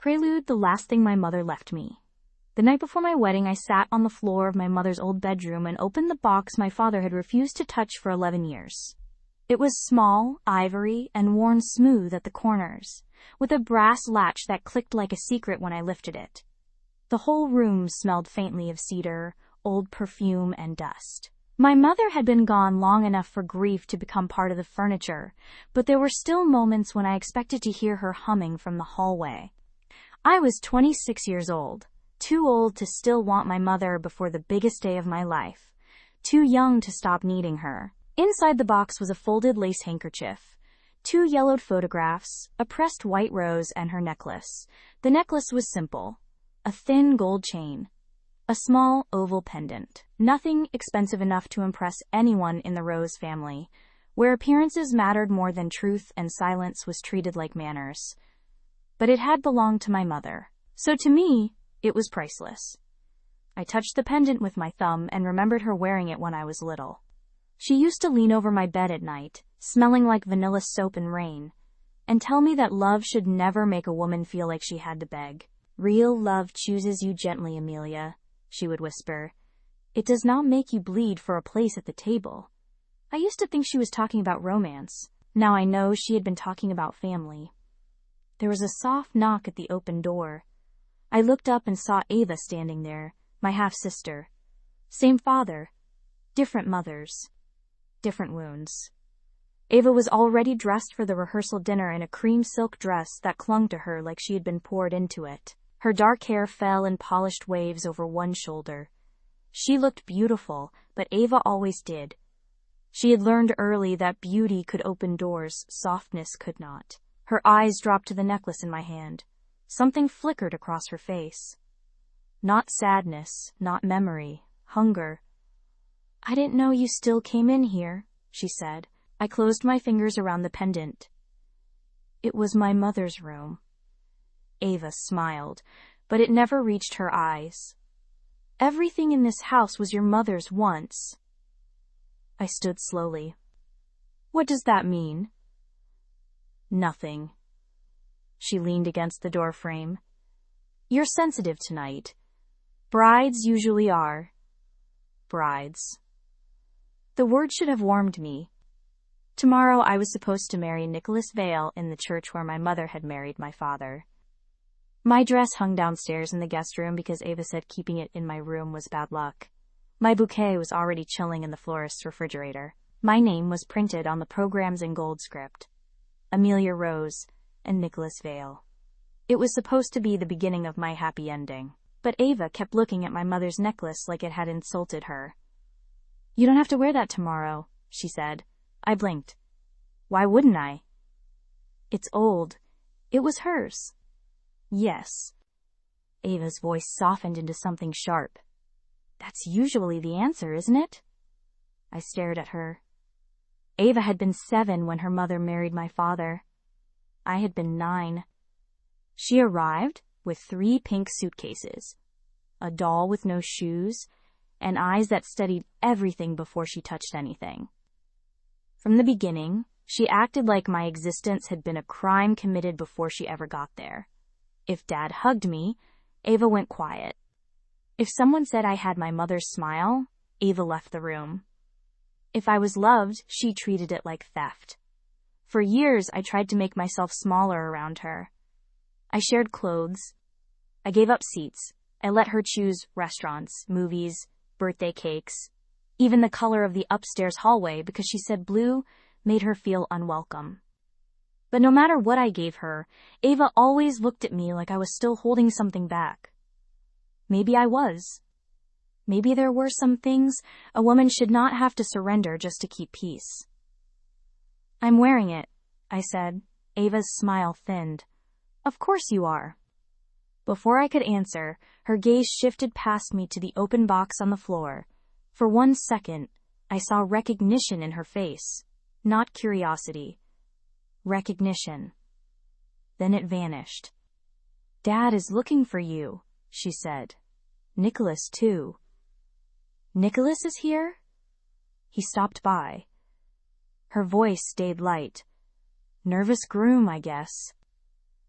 Prelude, the last thing my mother left me. The night before my wedding, I sat on the floor of my mother's old bedroom and opened the box my father had refused to touch for 11 years. It was small, ivory, and worn smooth at the corners, with a brass latch that clicked like a secret when I lifted it. The whole room smelled faintly of cedar, old perfume, and dust. My mother had been gone long enough for grief to become part of the furniture, but there were still moments when I expected to hear her humming from the hallway. I was 26 years old, too old to still want my mother before the biggest day of my life, too young to stop needing her. Inside the box was a folded lace handkerchief, 2 yellowed photographs, a pressed white rose, and her necklace. The necklace was simple, a thin gold chain, a small oval pendant. Nothing expensive enough to impress anyone in the Rose family, where appearances mattered more than truth and silence was treated like manners. But it had belonged to my mother, so to me, it was priceless. I touched the pendant with my thumb and remembered her wearing it when I was little. She used to lean over my bed at night, smelling like vanilla soap and rain, and tell me that love should never make a woman feel like she had to beg. "Real love chooses you gently, Amelia," she would whisper. "It does not make you bleed for a place at the table." I used to think she was talking about romance. Now I know she had been talking about family. There was a soft knock at the open door. I looked up and saw Ava standing there, my half-sister. Same father, different mothers, different wounds. Ava was already dressed for the rehearsal dinner in a cream silk dress that clung to her like she had been poured into it. Her dark hair fell in polished waves over one shoulder. She looked beautiful, but Ava always did. She had learned early that beauty could open doors softness could not. Her eyes dropped to the necklace in my hand. Something flickered across her face. Not sadness, not memory, hunger. "I didn't know you still came in here," she said. I closed my fingers around the pendant. "It was my mother's room." Ava smiled, but it never reached her eyes. "Everything in this house was your mother's once." I stood slowly. "What does that mean?" "Nothing." She leaned against the door frame. "You're sensitive tonight. Brides usually are. Brides." The word should have warmed me. Tomorrow I was supposed to marry Nicholas Vale in the church where my mother had married my father. My dress hung downstairs in the guest room because Ava said keeping it in my room was bad luck. My bouquet was already chilling in the florist's refrigerator. My name was printed on the programs in gold script. Amelia Rose and Nicholas Vale. It was supposed to be the beginning of my happy ending. But Ava kept looking at my mother's necklace like it had insulted her. "You don't have to wear that tomorrow," she said. I blinked. "Why wouldn't I?" "It's old. It was hers." "Yes." Ava's voice softened into something sharp. "That's usually the answer, isn't it?" I stared at her. Ava had been 7 when her mother married my father. I had been 9. She arrived with 3 pink suitcases, a doll with no shoes, and eyes that studied everything before she touched anything. From the beginning, she acted like my existence had been a crime committed before she ever got there. If Dad hugged me, Ava went quiet. If someone said I had my mother's smile, Ava left the room. If I was loved, she treated it like theft. For years, I tried to make myself smaller around her. I shared clothes. I gave up seats. I let her choose restaurants, movies, birthday cakes, even the color of the upstairs hallway because she said blue made her feel unwelcome. But no matter what I gave her, Ava always looked at me like I was still holding something back. Maybe I was. Maybe there were some things a woman should not have to surrender just to keep peace. "I'm wearing it," I said. Ava's smile thinned. "Of course you are." Before I could answer, her gaze shifted past me to the open box on the floor. For 1 second, I saw recognition in her face, not curiosity. Recognition. Then it vanished. "Dad is looking for you," she said. "Nicholas, too." "Nicholas is here?" "He stopped by." Her voice stayed light. "Nervous groom, I guess."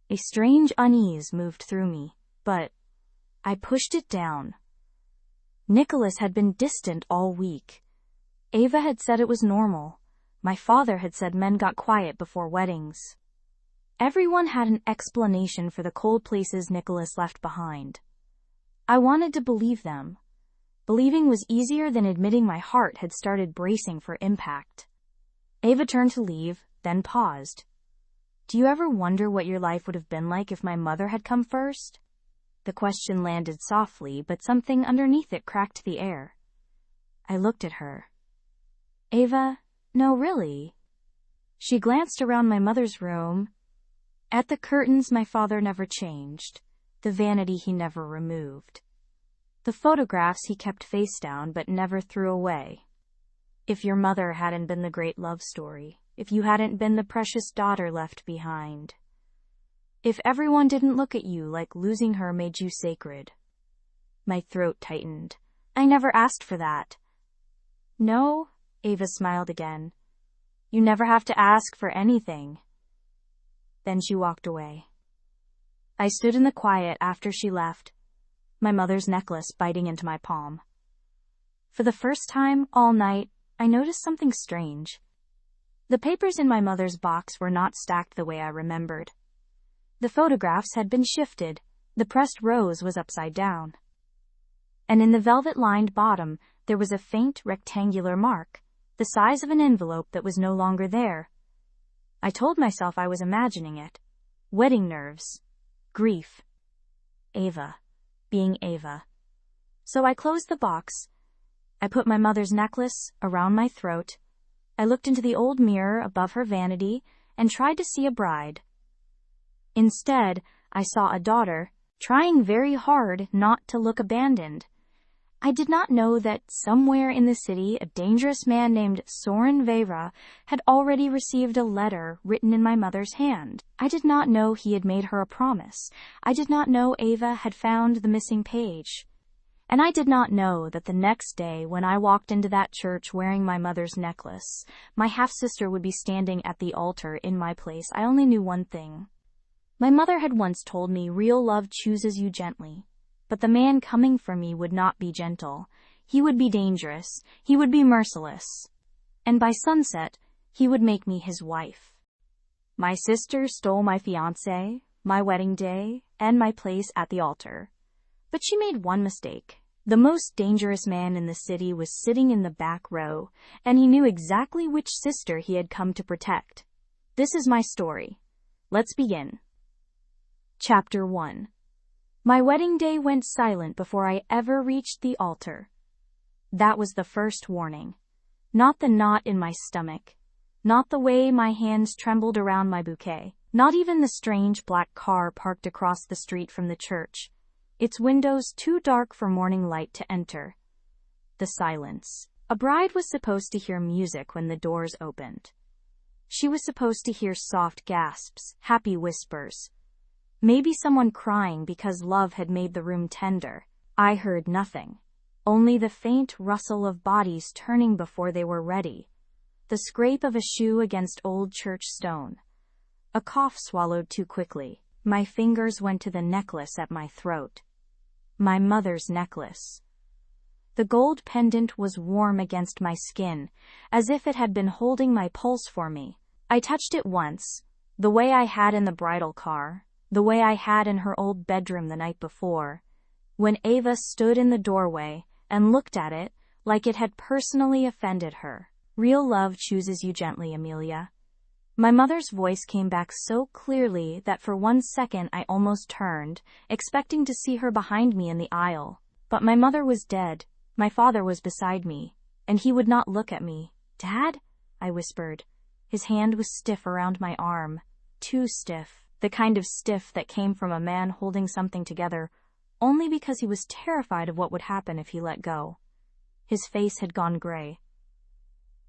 A strange unease moved through me, but I pushed it down. Nicholas had been distant all week. Ava had said it was normal. My father had said men got quiet before weddings. Everyone had an explanation for the cold places Nicholas left behind. I wanted to believe them. Believing was easier than admitting my heart had started bracing for impact. Ava turned to leave, then paused. Do you ever wonder what your life would have been like if my mother had come first? The question landed softly, but something underneath it cracked the air. I looked at her. Ava, no, really. She glanced around my mother's room. At the curtains my father never changed, the vanity he never removed. The photographs he kept face down but never threw away. If your mother hadn't been the great love story, if you hadn't been the precious daughter left behind, if everyone didn't look at you like losing her made you sacred. My throat tightened. I never asked for that. No, Ava smiled again. You never have to ask for anything. Then she walked away. I stood in the quiet after she left, my mother's necklace biting into my palm. For the first time all night, I noticed something strange. The papers in my mother's box were not stacked the way I remembered. The photographs had been shifted. The pressed rose was upside down. And in the velvet-lined bottom, there was a faint rectangular mark, the size of an envelope that was no longer there. I told myself I was imagining it. Wedding nerves. Grief. Ava. Being Ava. So I closed the box. I put my mother's necklace around my throat. I looked into the old mirror above her vanity and tried to see a bride. Instead, I saw a daughter, trying very hard not to look abandoned. I did not know that somewhere in the city a dangerous man named Soren Veyra had already received a letter written in my mother's hand. I did not know he had made her a promise. I did not know Ava had found the missing page. And I did not know that the next day when I walked into that church wearing my mother's necklace, my half-sister would be standing at the altar in my place. I only knew one thing. My mother had once told me real love chooses you gently. But the man coming for me would not be gentle. He would be dangerous. He would be merciless. And by sunset, he would make me his wife. My sister stole my fiancé, my wedding day, and my place at the altar. But she made one mistake. The most dangerous man in the city was sitting in the back row, and he knew exactly which sister he had come to protect. This is my story. Let's begin. Chapter 1. My wedding day went silent before I ever reached the altar. That was the first warning. Not the knot in my stomach. Not the way my hands trembled around my bouquet. Not even the strange black car parked across the street from the church, its windows too dark for morning light to enter. The silence. A bride was supposed to hear music when the doors opened. She was supposed to hear soft gasps, happy whispers. Maybe someone crying because love had made the room tender. I heard nothing. Only the faint rustle of bodies turning before they were ready. The scrape of a shoe against old church stone. A cough swallowed too quickly. My fingers went to the necklace at my throat. My mother's necklace. The gold pendant was warm against my skin, as if it had been holding my pulse for me. I touched it once, the way I had in the bridal car. The way I had in her old bedroom the night before, when Ava stood in the doorway and looked at it like it had personally offended her. Real love chooses you gently, Amelia. My mother's voice came back so clearly that for 1 second I almost turned, expecting to see her behind me in the aisle. But my mother was dead. My father was beside me, and he would not look at me. Dad? I whispered. His hand was stiff around my arm. Too stiff. The kind of stiff that came from a man holding something together only because he was terrified of what would happen if he let go. His face had gone gray.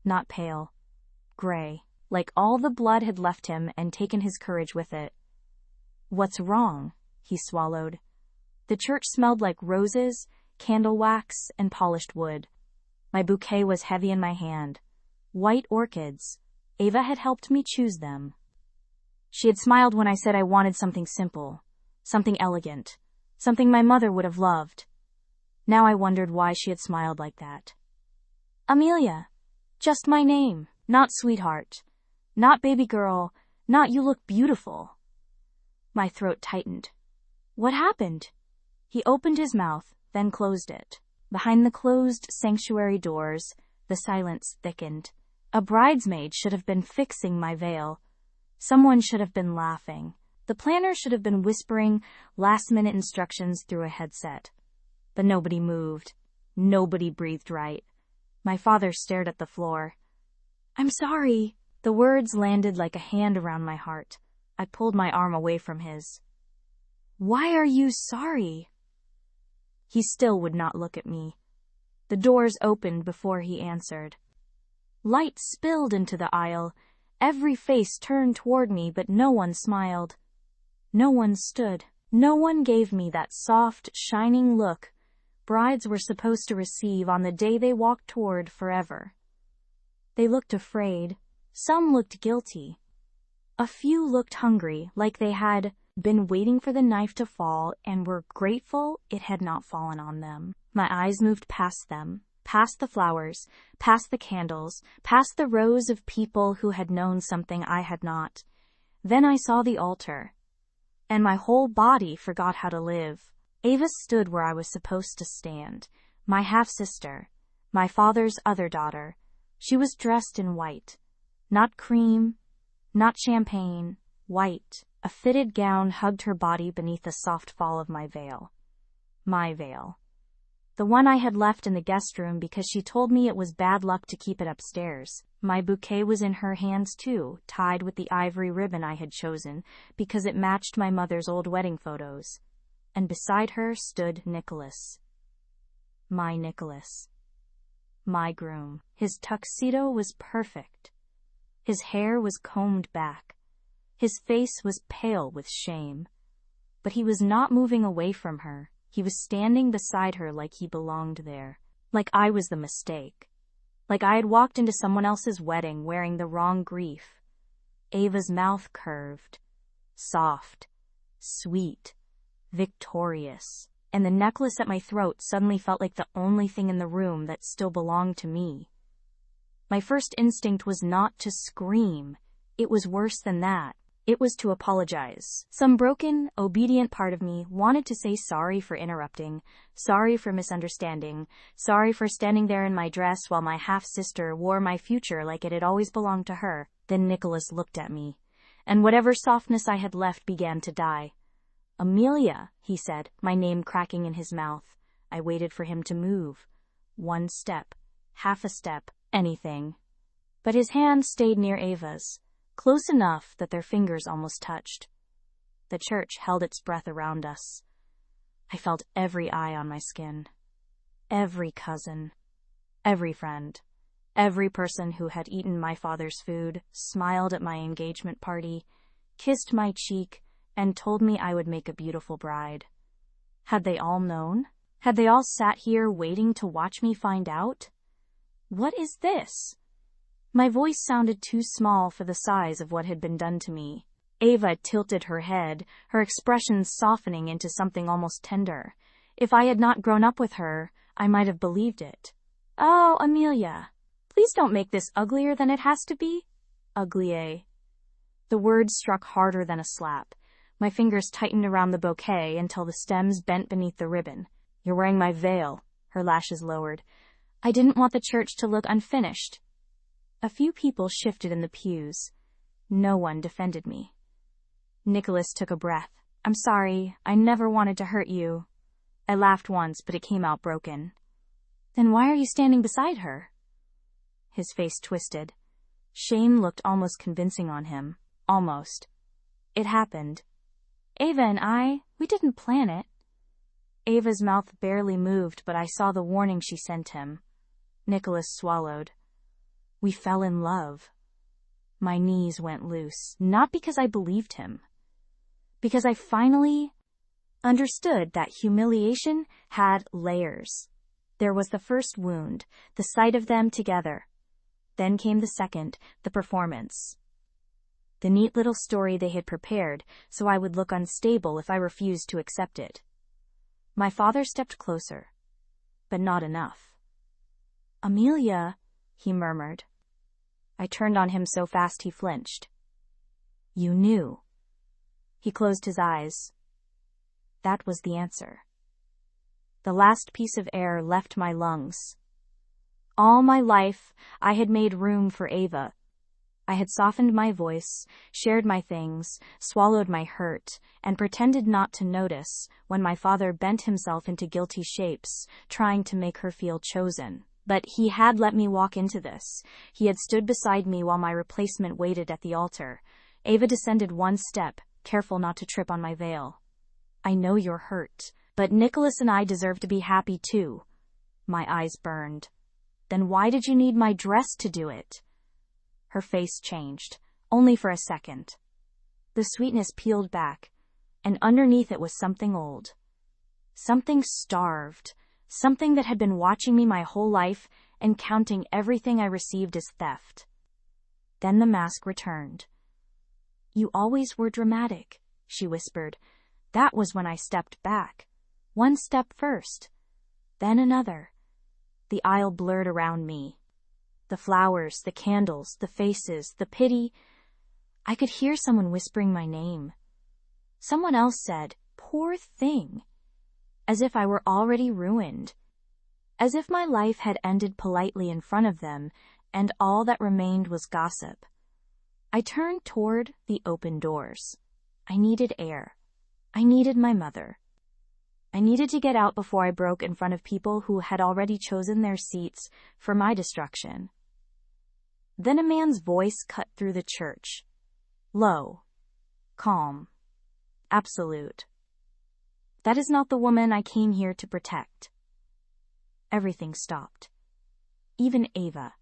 Not pale. Gray. Like all the blood had left him and taken his courage with it. What's wrong? He swallowed. The church smelled like roses, candle wax, and polished wood. My bouquet was heavy in my hand. White orchids. Ava had helped me choose them. She had smiled when I said I wanted something simple, something elegant, something my mother would have loved. Now I wondered why she had smiled like that. Amelia. Just my name, not sweetheart, not baby girl, not you look beautiful. My throat tightened. What happened? He opened his mouth, then closed it. Behind the closed sanctuary doors, the silence thickened. A bridesmaid should have been fixing my veil. Someone should have been laughing. The planner should have been whispering last-minute instructions through a headset. But nobody moved. Nobody breathed right. My father stared at the floor. I'm sorry. The words landed like a hand around my heart. I pulled my arm away from his. Why are you sorry? He still would not look at me. The doors opened before he answered. Light spilled into the aisle. Every face turned toward me, but no one smiled. No one stood. No one gave me that soft, shining look brides were supposed to receive on the day they walked toward forever. They looked afraid. Some looked guilty. A few looked hungry, like they had been waiting for the knife to fall and were grateful it had not fallen on them. My eyes moved past them, past the flowers, past the candles, past the rows of people who had known something I had not. Then I saw the altar, and my whole body forgot how to live. Ava stood where I was supposed to stand, my half-sister, my father's other daughter. She was dressed in white. Not cream, not champagne, white. A fitted gown hugged her body beneath the soft fall of my veil. My veil. The one I had left in the guest room because she told me it was bad luck to keep it upstairs. My bouquet was in her hands too, tied with the ivory ribbon I had chosen because it matched my mother's old wedding photos. And beside her stood Nicholas. My Nicholas. My groom. His tuxedo was perfect. His hair was combed back. His face was pale with shame. But he was not moving away from her. He was standing beside her like he belonged there. Like I was the mistake. Like I had walked into someone else's wedding wearing the wrong grief. Ava's mouth curved. Soft. Sweet. Victorious. And the necklace at my throat suddenly felt like the only thing in the room that still belonged to me. My first instinct was not to scream. It was worse than that. It was to apologize. Some broken, obedient part of me wanted to say sorry for interrupting, sorry for misunderstanding, sorry for standing there in my dress while my half-sister wore my future like it had always belonged to her. Then Nicholas looked at me, and whatever softness I had left began to die. Amelia, he said, my name cracking in his mouth. I waited for him to move. One step, half a step, anything. But his hand stayed near Ava's, close enough that their fingers almost touched. The church held its breath around us. I felt every eye on my skin. Every cousin, every friend, every person who had eaten my father's food, smiled at my engagement party, kissed my cheek, and told me I would make a beautiful bride. Had they all known? Had they all sat here waiting to watch me find out? What is this? My voice sounded too small for the size of what had been done to me. Ava tilted her head, her expression softening into something almost tender. If I had not grown up with her, I might have believed it. Oh, Amelia, please don't make this uglier than it has to be. Uglier. The word struck harder than a slap. My fingers tightened around the bouquet until the stems bent beneath the ribbon. You're wearing my veil. Her lashes lowered. I didn't want the church to look unfinished. A few people shifted in the pews. No one defended me. Nicholas took a breath. I'm sorry. I never wanted to hurt you. I laughed once, but it came out broken. Then why are you standing beside her? His face twisted. Shame looked almost convincing on him. Almost. It happened. Ava and we didn't plan it. Ava's mouth barely moved, but I saw the warning she sent him. Nicholas swallowed. We fell in love. My knees went loose, not because I believed him. Because I finally understood that humiliation had layers. There was the first wound, the sight of them together. Then came the second, the performance. The neat little story they had prepared, so I would look unstable if I refused to accept it. My father stepped closer, but not enough. "Amelia," he murmured. I turned on him so fast he flinched. "You knew." He closed his eyes. That was the answer. The last piece of air left my lungs. All my life, I had made room for Ava. I had softened my voice, shared my things, swallowed my hurt, and pretended not to notice when my father bent himself into guilty shapes, trying to make her feel chosen. But he had let me walk into this. He had stood beside me while my replacement waited at the altar. Ava descended one step, careful not to trip on my veil. "I know you're hurt, but Nicholas and I deserve to be happy too." My eyes burned. "Then why did you need my dress to do it?" Her face changed, only for a second. The sweetness peeled back, and underneath it was something old. Something starved, something that had been watching me my whole life and counting everything I received as theft. Then the mask returned. "You always were dramatic," she whispered. That was when I stepped back. One step first, then another. The aisle blurred around me. The flowers, the candles, the faces, the pity. I could hear someone whispering my name. Someone else said, "Poor thing," as if I were already ruined. As if my life had ended politely in front of them, and all that remained was gossip. I turned toward the open doors. I needed air. I needed my mother. I needed to get out before I broke in front of people who had already chosen their seats for my destruction. Then a man's voice cut through the church. Low. Calm. Absolute. "That is not the woman I came here to protect." Everything stopped. Even Ava.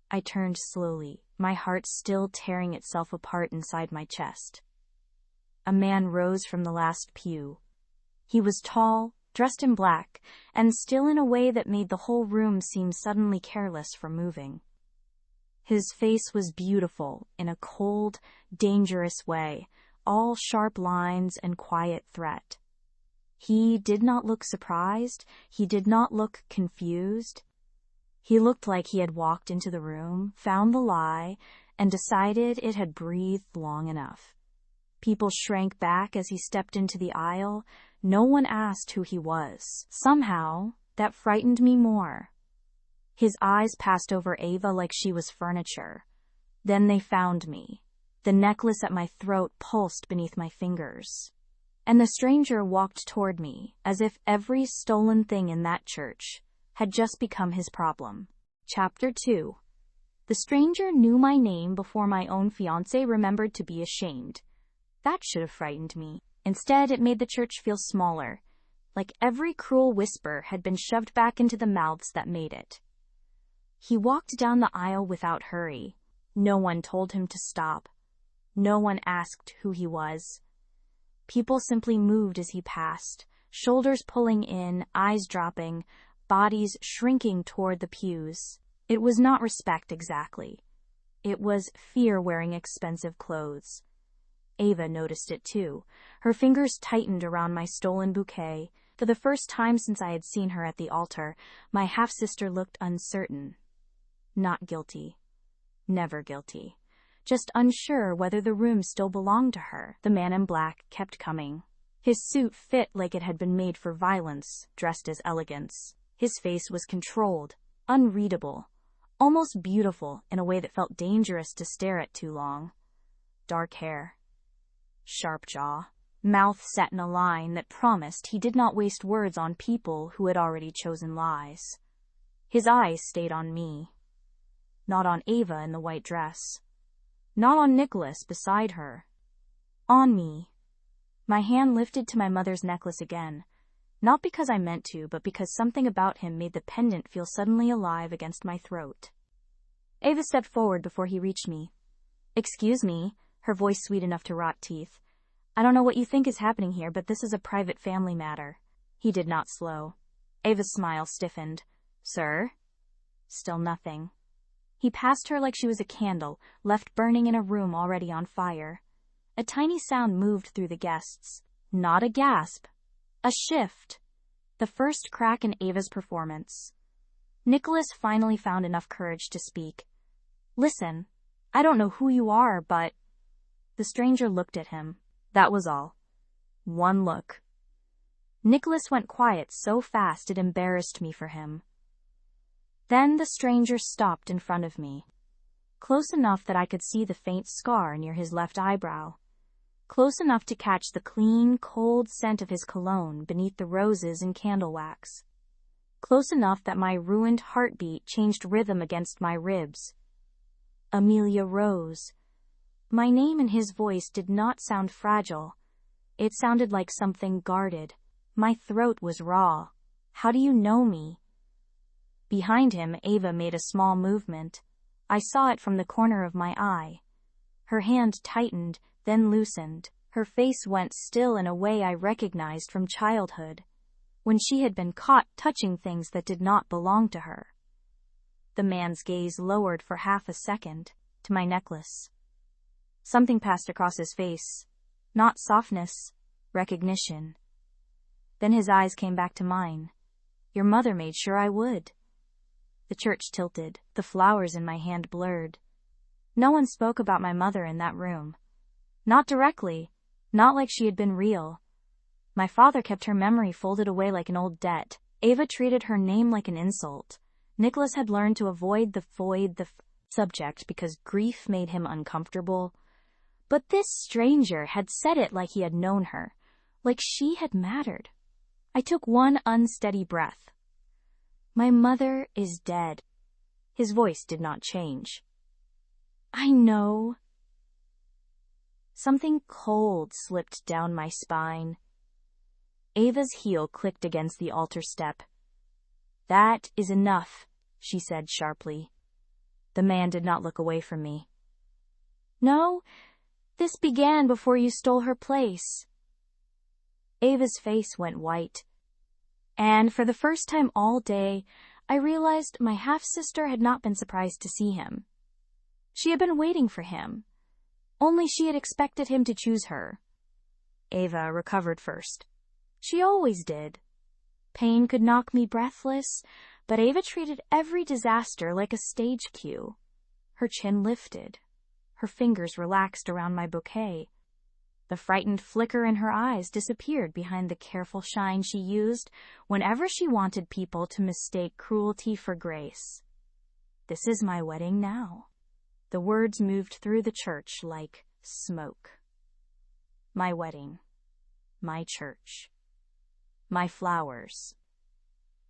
I turned slowly, my heart still tearing itself apart inside my chest. A man rose from the last pew. He was tall, dressed in black, and still in a way that made the whole room seem suddenly careless for moving. His face was beautiful in a cold, dangerous way, all sharp lines and quiet threat. He did not look surprised. He did not look confused. He looked like he had walked into the room, found the lie, and decided it had breathed long enough. People shrank back as he stepped into the aisle. No one asked who he was. Somehow, that frightened me more. His eyes passed over Ava like she was furniture. Then they found me. The necklace at my throat pulsed beneath my fingers. And the stranger walked toward me, as if every stolen thing in that church had just become his problem. Chapter 2. The stranger knew my name before my own fiancé remembered to be ashamed. That should have frightened me. Instead, it made the church feel smaller, like every cruel whisper had been shoved back into the mouths that made it. He walked down the aisle without hurry. No one told him to stop. No one asked who he was. People simply moved as he passed, shoulders pulling in, eyes dropping, bodies shrinking toward the pews. It was not respect exactly. It was fear wearing expensive clothes. Ava noticed it too. Her fingers tightened around my stolen bouquet. For the first time since I had seen her at the altar, my half-sister looked uncertain. Not guilty. Never guilty. Just unsure whether the room still belonged to her. The man in black kept coming. His suit fit like it had been made for violence, dressed as elegance. His face was controlled, unreadable, almost beautiful in a way that felt dangerous to stare at too long. Dark hair. Sharp jaw. Mouth set in a line that promised he did not waste words on people who had already chosen lies. His eyes stayed on me. Not on Ava in the white dress. Not on Nicholas beside her. On me. My hand lifted to my mother's necklace again, not because I meant to, but because something about him made the pendant feel suddenly alive against my throat. Ava stepped forward before he reached me. "Excuse me," her voice sweet enough to rot teeth. "I don't know what you think is happening here, but this is a private family matter." He did not slow. Ava's smile stiffened. "Sir?" Still nothing. He passed her like she was a candle, left burning in a room already on fire. A tiny sound moved through the guests. Not a gasp. A shift. The first crack in Ava's performance. Nicholas finally found enough courage to speak. "Listen, I don't know who you are, but—" The stranger looked at him. That was all. One look. Nicholas went quiet so fast it embarrassed me for him. Then the stranger stopped in front of me, close enough that I could see the faint scar near his left eyebrow, close enough to catch the clean, cold scent of his cologne beneath the roses and candle wax, close enough that my ruined heartbeat changed rhythm against my ribs. Amelia Rose. My name in his voice did not sound fragile. It sounded like something guarded. My throat was raw. "How do you know me?" Behind him, Ava made a small movement. I saw it from the corner of my eye. Her hand tightened, then loosened. Her face went still in a way I recognized from childhood, when she had been caught touching things that did not belong to her. The man's gaze lowered for half a second, to my necklace. Something passed across his face. Not softness, recognition. Then his eyes came back to mine. "Your mother made sure I would." The church tilted, the flowers in my hand blurred. No one spoke about my mother in that room. Not directly, not like she had been real. My father kept her memory folded away like an old debt. Ava treated her name like an insult. Nicholas had learned to avoid the subject because grief made him uncomfortable. But this stranger had said it like he had known her, like she had mattered. I took one unsteady breath. "My mother is dead." His voice did not change. "I know." Something cold slipped down my spine. Ava's heel clicked against the altar step. "That is enough," she said sharply. The man did not look away from me. "No, this began before you stole her place." Ava's face went white. And for the first time all day, I realized my half-sister had not been surprised to see him. She had been waiting for him. Only she had expected him to choose her. Ava recovered first. She always did. Pain could knock me breathless, but Ava treated every disaster like a stage cue. Her chin lifted. Her fingers relaxed around my bouquet. The frightened flicker in her eyes disappeared behind the careful shine she used whenever she wanted people to mistake cruelty for grace. "This is my wedding now." The words moved through the church like smoke. My wedding. My church. My flowers.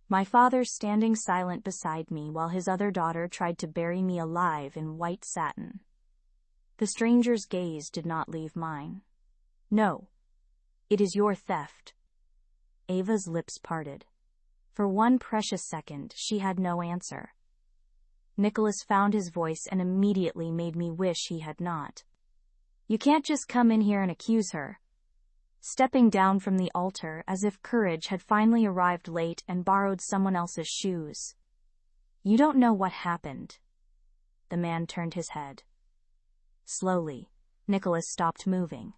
My father standing silent beside me while his other daughter tried to bury me alive in white satin. The stranger's gaze did not leave mine. "No, it is your theft." Ava's lips parted. For one precious second, she had no answer. Nicholas found his voice and immediately made me wish he had not. "You can't just come in here and accuse her." Stepping down from the altar as if courage had finally arrived late and borrowed someone else's shoes. "You don't know what happened." The man turned his head. Slowly, Nicholas stopped moving.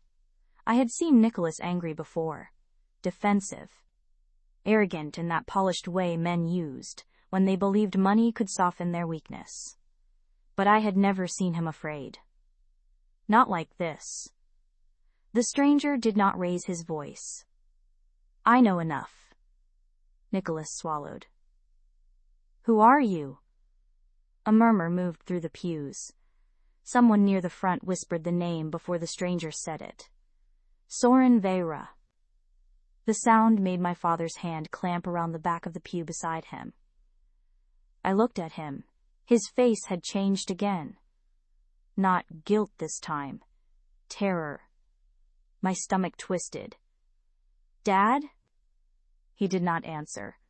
I had seen Nicholas angry before. Defensive. Arrogant in that polished way men used, when they believed money could soften their weakness. But I had never seen him afraid. Not like this. The stranger did not raise his voice. "I know enough." Nicholas swallowed. "Who are you?" A murmur moved through the pews. Someone near the front whispered the name before the stranger said it. "Soren Veyra." The sound made my father's hand clamp around the back of the pew beside him. I looked at him. His face had changed again. Not guilt this time. Terror. My stomach twisted. "Dad?" He did not answer.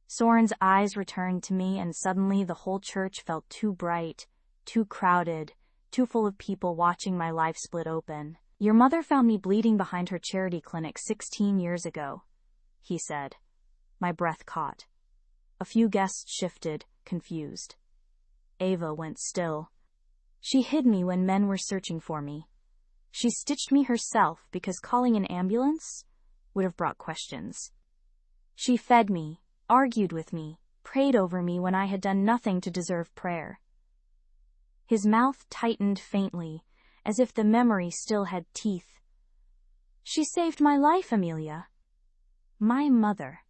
Soren's eyes returned to me, and suddenly the whole church felt too bright, too crowded, too full of people watching my life split open. "Your mother found me bleeding behind her charity clinic 16 years ago," he said. My breath caught. A few guests shifted, confused. Ava went still. She hid me when men were searching for me. She stitched me herself because calling an ambulance would have brought questions. She fed me, argued with me, prayed over me when I had done nothing to deserve prayer. His mouth tightened faintly, as if the memory still had teeth. She saved my life, Amelia. My mother.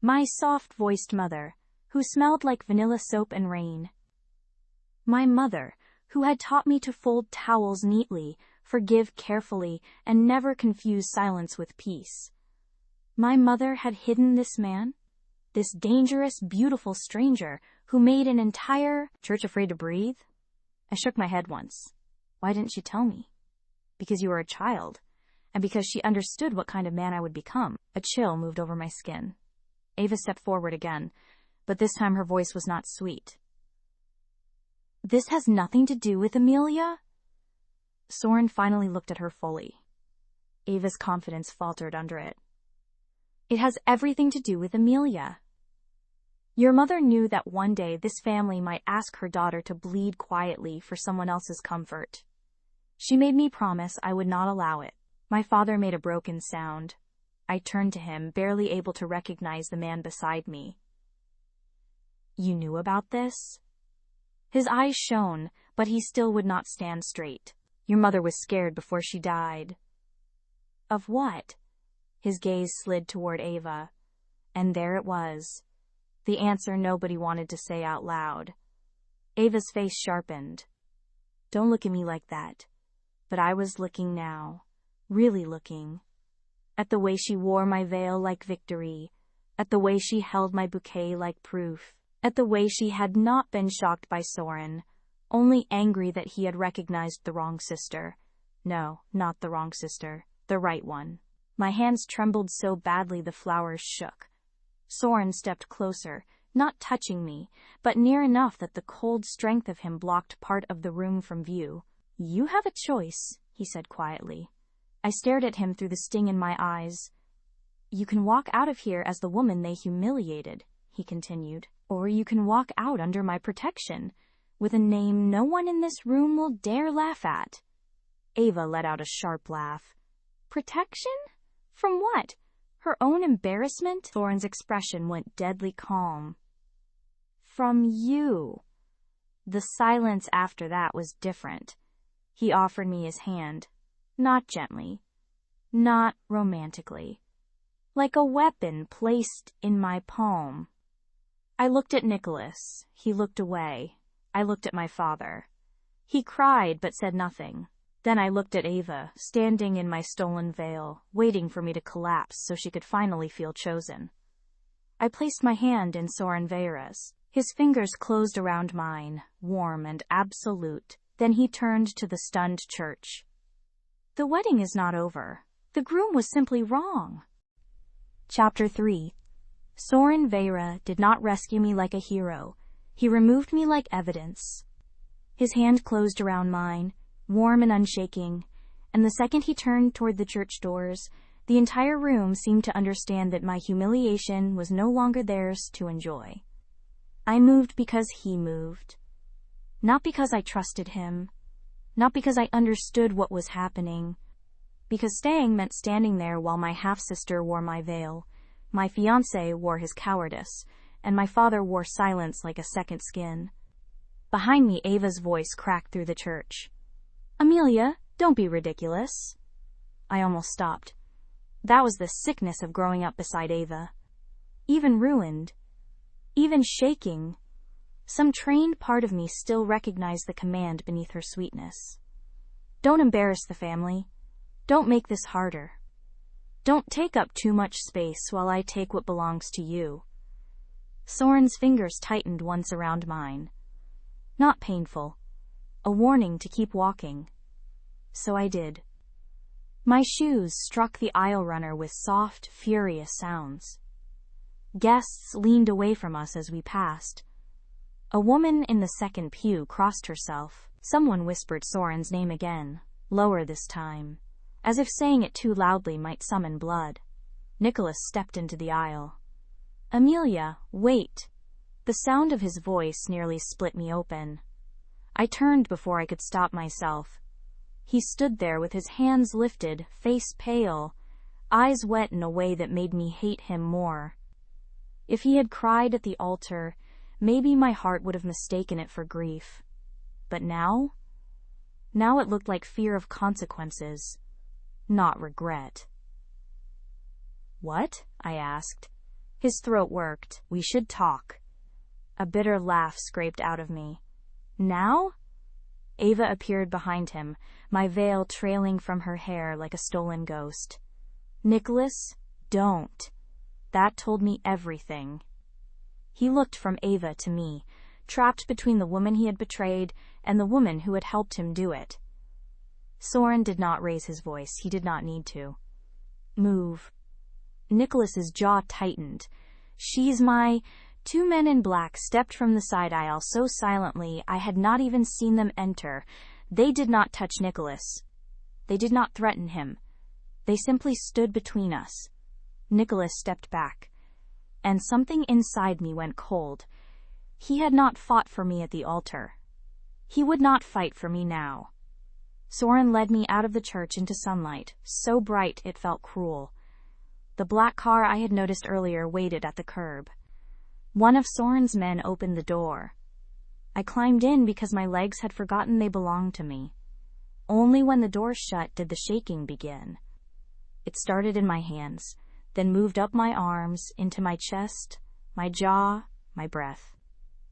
My soft-voiced mother, who smelled like vanilla soap and rain. My mother, who had taught me to fold towels neatly, forgive carefully, and never confuse silence with peace. My mother had hidden this man, this dangerous, beautiful stranger who made an entire church afraid to breathe? I shook my head once. Why didn't she tell me? Because you were a child, and because she understood what kind of man I would become. A chill moved over my skin. Ava stepped forward again, but this time her voice was not sweet. This has nothing to do with Amelia? Soren finally looked at her fully. Ava's confidence faltered under it. It has everything to do with Amelia. Your mother knew that one day this family might ask her daughter to bleed quietly for someone else's comfort. She made me promise I would not allow it. My father made a broken sound. I turned to him, barely able to recognize the man beside me. You knew about this? His eyes shone, but he still would not stand straight. Your mother was scared before she died. Of what? His gaze slid toward Ava, and there it was. The answer nobody wanted to say out loud. Ava's face sharpened. Don't look at me like that. But I was looking now, really looking. At the way she wore my veil like victory, at the way she held my bouquet like proof, at the way she had not been shocked by Soren, only angry that he had recognized the wrong sister. No, not the wrong sister, the right one. My hands trembled so badly the flowers shook. Soren stepped closer, not touching me, but near enough that the cold strength of him blocked part of the room from view. You have a choice, he said quietly. I stared at him through the sting in my eyes. You can walk out of here as the woman they humiliated, he continued, or you can walk out under my protection, with a name no one in this room will dare laugh at. Ava let out a sharp laugh. Protection? From what? Her own embarrassment? Soren's expression went deadly calm. From you. The silence after that was different. He offered me his hand, not gently, not romantically, like a weapon placed in my palm. I looked at Nicholas. He looked away. I looked at my father. He cried but said nothing. Then I looked at Ava, standing in my stolen veil, waiting for me to collapse so she could finally feel chosen. I placed my hand in Soren Veyra's. His fingers closed around mine, warm and absolute. Then he turned to the stunned church. The wedding is not over. The groom was simply wrong. Chapter 3. Soren Veyra did not rescue me like a hero. He removed me like evidence. His hand closed around mine, warm and unshaking, and the second he turned toward the church doors, the entire room seemed to understand that my humiliation was no longer theirs to enjoy. I moved because he moved. Not because I trusted him. Not because I understood what was happening. Because staying meant standing there while my half-sister wore my veil, my fiancé wore his cowardice, and my father wore silence like a second skin. Behind me, Ava's voice cracked through the church. Amelia, don't be ridiculous. I almost stopped. That was the sickness of growing up beside Ava. Even ruined, even shaking, some trained part of me still recognized the command beneath her sweetness. Don't embarrass the family. Don't make this harder. Don't take up too much space while I take what belongs to you. Soren's fingers tightened once around mine. Not painful. A warning to keep walking. So I did. My shoes struck the aisle runner with soft, furious sounds. Guests leaned away from us as we passed. A woman in the second pew crossed herself. Someone whispered Soren's name again, lower this time, as if saying it too loudly might summon blood. Nicholas stepped into the aisle. Amelia, wait. The The sound of his voice nearly split me open. I turned before I could stop myself. He stood there with his hands lifted, face pale, eyes wet in a way that made me hate him more. If he had cried at the altar, maybe my heart would have mistaken it for grief. But now it looked like fear of consequences, not regret. "What?" I asked. His throat worked. "We should talk." A bitter laugh scraped out of me. "Now?" Ava appeared behind him, my veil trailing from her hair like a stolen ghost. "Nicholas, don't." That told me everything. He looked from Ava to me, trapped between the woman he had betrayed and the woman who had helped him do it. Soren did not raise his voice. He did not need to. "Move." Nicholas's jaw tightened. "She's my—" Two men in black stepped from the side aisle so silently I had not even seen them enter. They did not touch Nicholas. They did not threaten him. They simply stood between us. Nicholas stepped back, and something inside me went cold. He had not fought for me at the altar. He would not fight for me now. Soren led me out of the church into sunlight, so bright it felt cruel. The black car I had noticed earlier waited at the curb. One of Soren's men opened the door. I climbed in because my legs had forgotten they belonged to me. Only when the door shut did the shaking begin. It started in my hands, then moved up my arms, into my chest, my jaw, my breath.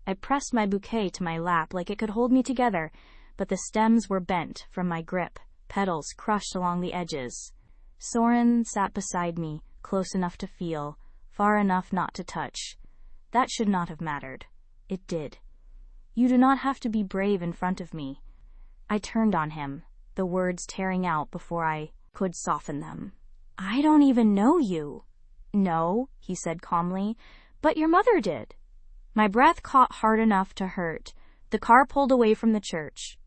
I pressed my bouquet to my lap like it could hold me together, but the stems were bent from my grip, petals crushed along the edges. Soren sat beside me, close enough to feel, far enough not to touch. That should not have mattered. It did. "You do not have to be brave in front of me." I turned on him, the words tearing out before I could soften them. "I don't even know you." "No," he said calmly, "but your mother did." My breath caught hard enough to hurt. The car pulled away from the church.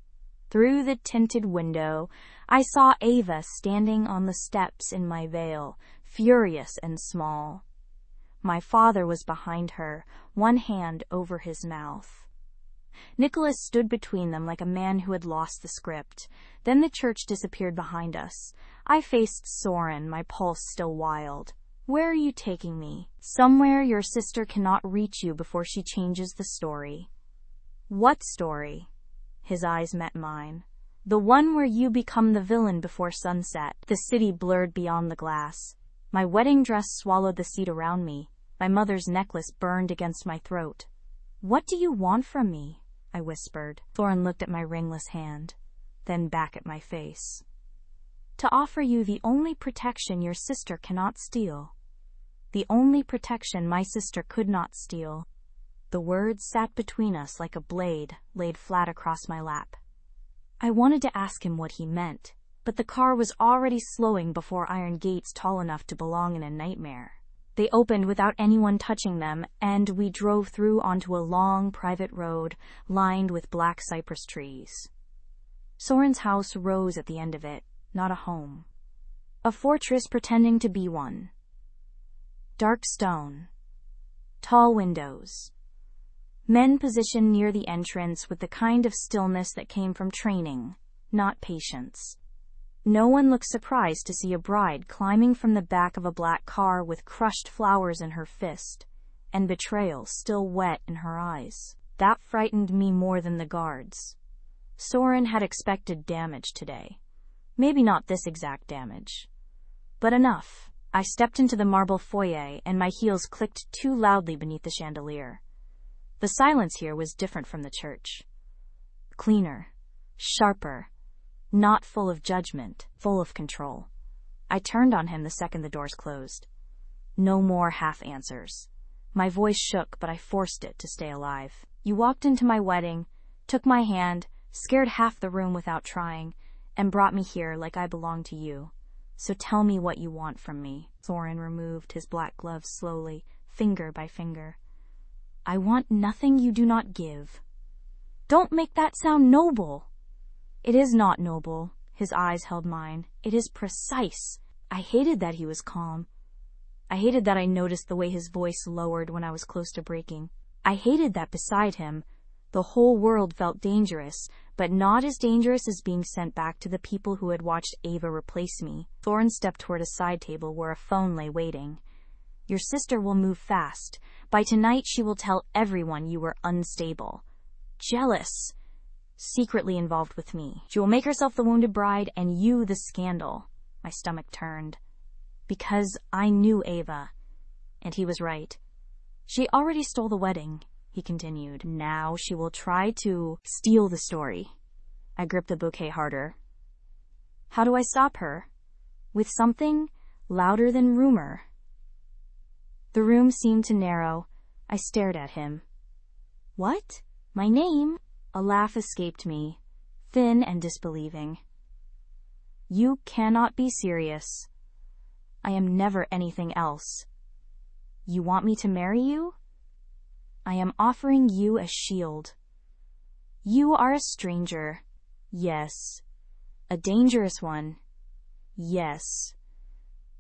Through the tinted window, I saw Ava standing on the steps in my veil, furious and small. My father was behind her, one hand over his mouth. Nicholas stood between them like a man who had lost the script. Then the church disappeared behind us. I faced Soren, my pulse still wild. "Where are you taking me?" "Somewhere your sister cannot reach you before she changes the story." "What story?" His eyes met mine. "The one where you become the villain before sunset." The city blurred beyond the glass. My wedding dress swallowed the seat around me. My mother's necklace burned against my throat. "What do you want from me?" I whispered. Soren looked at my ringless hand, then back at my face. "To offer you the only protection your sister cannot steal. The only protection my sister could not steal." The words sat between us like a blade laid flat across my lap. I wanted to ask him what he meant, but the car was already slowing before iron gates tall enough to belong in a nightmare. They opened without anyone touching them, and we drove through onto a long, private road lined with black cypress trees. Soren's house rose at the end of it, not a home. A fortress pretending to be one. Dark stone. Tall windows. Men positioned near the entrance with the kind of stillness that came from training, not patience. No one looked surprised to see a bride climbing from the back of a black car with crushed flowers in her fist, and betrayal still wet in her eyes. That frightened me more than the guards. Soren had expected damage today. Maybe not this exact damage, but enough. I stepped into the marble foyer, and my heels clicked too loudly beneath the chandelier. The silence here was different from the church. Cleaner, sharper, not full of judgment, full of control. I turned on him the second the doors closed. No more half answers. My voice shook, but I forced it to stay alive. "You walked into my wedding, took my hand, scared half the room without trying, and brought me here like I belong to you. So tell me what you want from me." Soren removed his black gloves slowly, finger by finger. "I want nothing you do not give." "Don't make that sound noble." "It is not noble." His eyes held mine. "It is precise." I hated that he was calm. I hated that I noticed the way his voice lowered when I was close to breaking. I hated that beside him. The whole world felt dangerous, but not as dangerous as being sent back to the people who had watched Ava replace me. Soren stepped toward a side table where a phone lay waiting. Your sister will move fast. By tonight she will tell everyone you were unstable. Jealous. Secretly involved with me. She will make herself the wounded bride and you the scandal. My stomach turned. Because I knew Ava. And he was right. She already stole the wedding, he continued. Now she will try to steal the story. I gripped the bouquet harder. How do I stop her? With something louder than rumor. The room seemed to narrow. I stared at him. What? My name? A laugh escaped me, thin and disbelieving. You cannot be serious. I am never anything else. You want me to marry you? I am offering you a shield. You are a stranger. Yes. A dangerous one. Yes.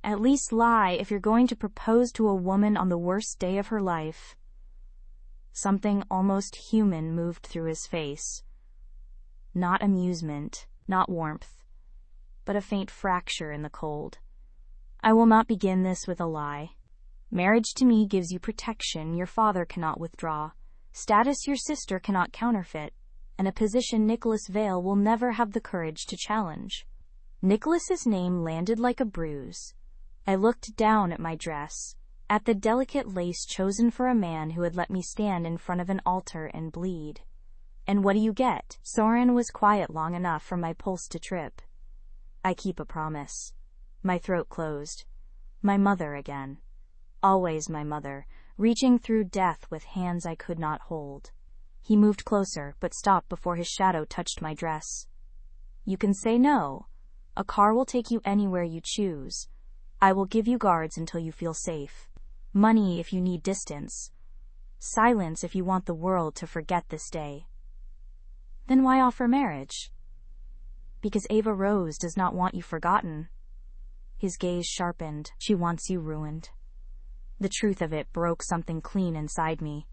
At least lie if you're going to propose to a woman on the worst day of her life. Something almost human moved through his face. Not amusement, not warmth, but a faint fracture in the cold. I will not begin this with a lie. Marriage to me gives you protection your father cannot withdraw, status your sister cannot counterfeit, and a position Nicholas Vale will never have the courage to challenge. Nicholas's name landed like a bruise. I looked down at my dress, at the delicate lace chosen for a man who had let me stand in front of an altar and bleed. And what do you get? Soren was quiet long enough for my pulse to trip. I keep a promise. My throat closed. My mother again. Always my mother, reaching through death with hands I could not hold. He moved closer, but stopped before his shadow touched my dress. You can say no. A car will take you anywhere you choose. I will give you guards until you feel safe. Money if you need distance. Silence if you want the world to forget this day. Then why offer marriage? Because Ava Rose does not want you forgotten. His gaze sharpened. She wants you ruined. The truth of it broke something clean inside me.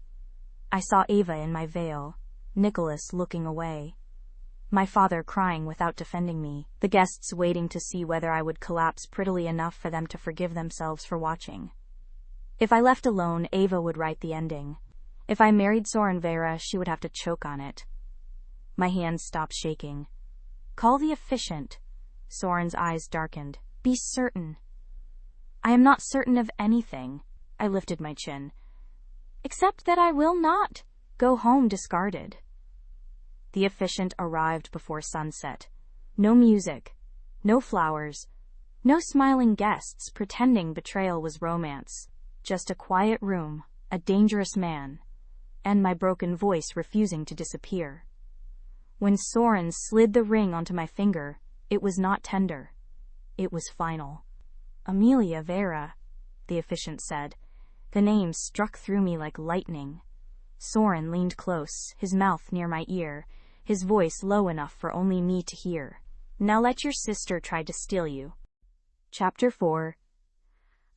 I saw Ava in my veil, Nicholas looking away, my father crying without defending me, the guests waiting to see whether I would collapse prettily enough for them to forgive themselves for watching. If I left alone, Ava would write the ending. If I married Soren Veyra, she would have to choke on it. My hands stopped shaking. Call the efficient. Soren's eyes darkened. Be certain. I am not certain of anything. I lifted my chin. Except that I will not go home discarded. The efficient arrived before sunset. No music, no flowers, no smiling guests pretending betrayal was romance. Just a quiet room, a dangerous man, and my broken voice refusing to disappear. When Soren slid the ring onto my finger, it was not tender. It was final. Amelia Rose, the efficient said. The name struck through me like lightning. Soren leaned close, his mouth near my ear, his voice low enough for only me to hear. Now let your sister try to steal you. Chapter 4.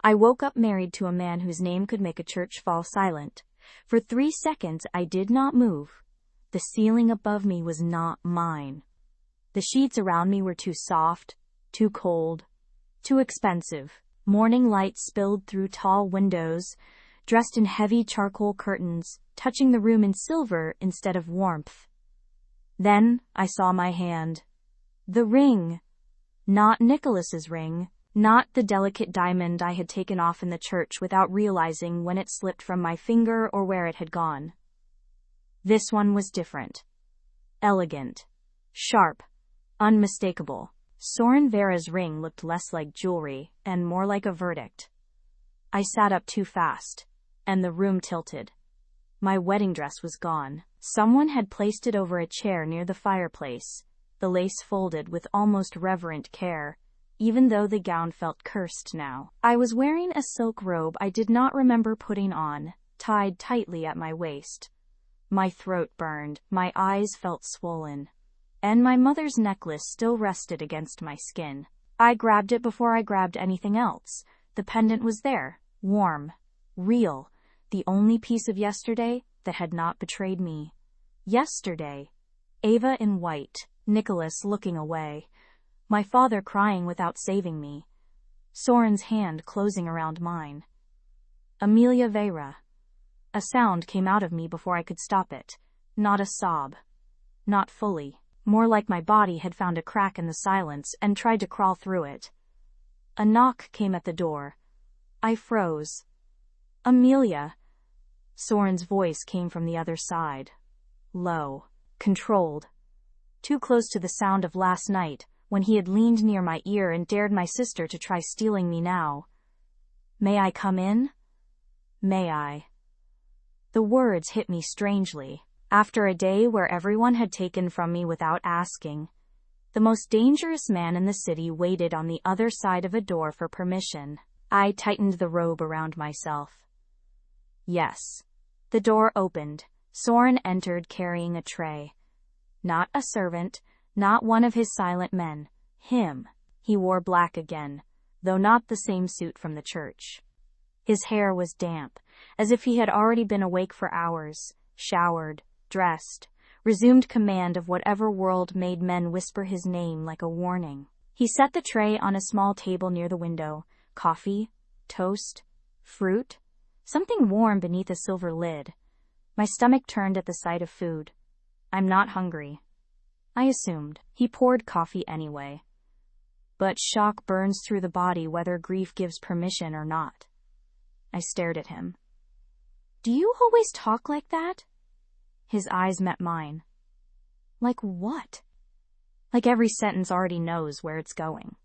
I woke up married to a man whose name could make a church fall silent. For 3 seconds I did not move. The ceiling above me was not mine. The sheets around me were too soft, too cold, too expensive. Morning light spilled through tall windows, dressed in heavy charcoal curtains, touching the room in silver instead of warmth. Then I saw my hand. The ring. Not Nicholas's ring. Not the delicate diamond I had taken off in the church without realizing when it slipped from my finger or where it had gone. This one was different. Elegant. Sharp. Unmistakable. Soren Veyra's ring looked less like jewelry and more like a verdict. I sat up too fast, and the room tilted. My wedding dress was gone. Someone had placed it over a chair near the fireplace, the lace folded with almost reverent care, even though the gown felt cursed now. I was wearing a silk robe I did not remember putting on, tied tightly at my waist. My throat burned, my eyes felt swollen, and my mother's necklace still rested against my skin. I grabbed it before I grabbed anything else. The pendant was there, warm, real. The only piece of yesterday, that had not betrayed me. Yesterday, Ava in white, Nicholas looking away, my father crying without saving me, Soren's hand closing around mine. Amelia Rose. A sound came out of me before I could stop it. Not a sob. Not fully. More like my body had found a crack in the silence and tried to crawl through it. A knock came at the door. I froze. Amelia. Soren's voice came from the other side. Low. Controlled. Too close to the sound of last night, when he had leaned near my ear and dared my sister to try stealing me now. May I come in? May I? The words hit me strangely. After a day where everyone had taken from me without asking, the most dangerous man in the city waited on the other side of a door for permission. I tightened the robe around myself. Yes. The door opened. Soren entered carrying a tray. Not a servant, not one of his silent men. Him. He wore black again, though not the same suit from the church. His hair was damp, as if he had already been awake for hours, showered, dressed, resumed command of whatever world made men whisper his name like a warning. He set the tray on a small table near the window. Coffee, toast, fruit, something warm beneath a silver lid. My stomach turned at the sight of food. I'm not hungry. I assumed. He poured coffee anyway. But shock burns through the body whether grief gives permission or not. I stared at him. Do you always talk like that? His eyes met mine. Like what? Like every sentence already knows where it's going.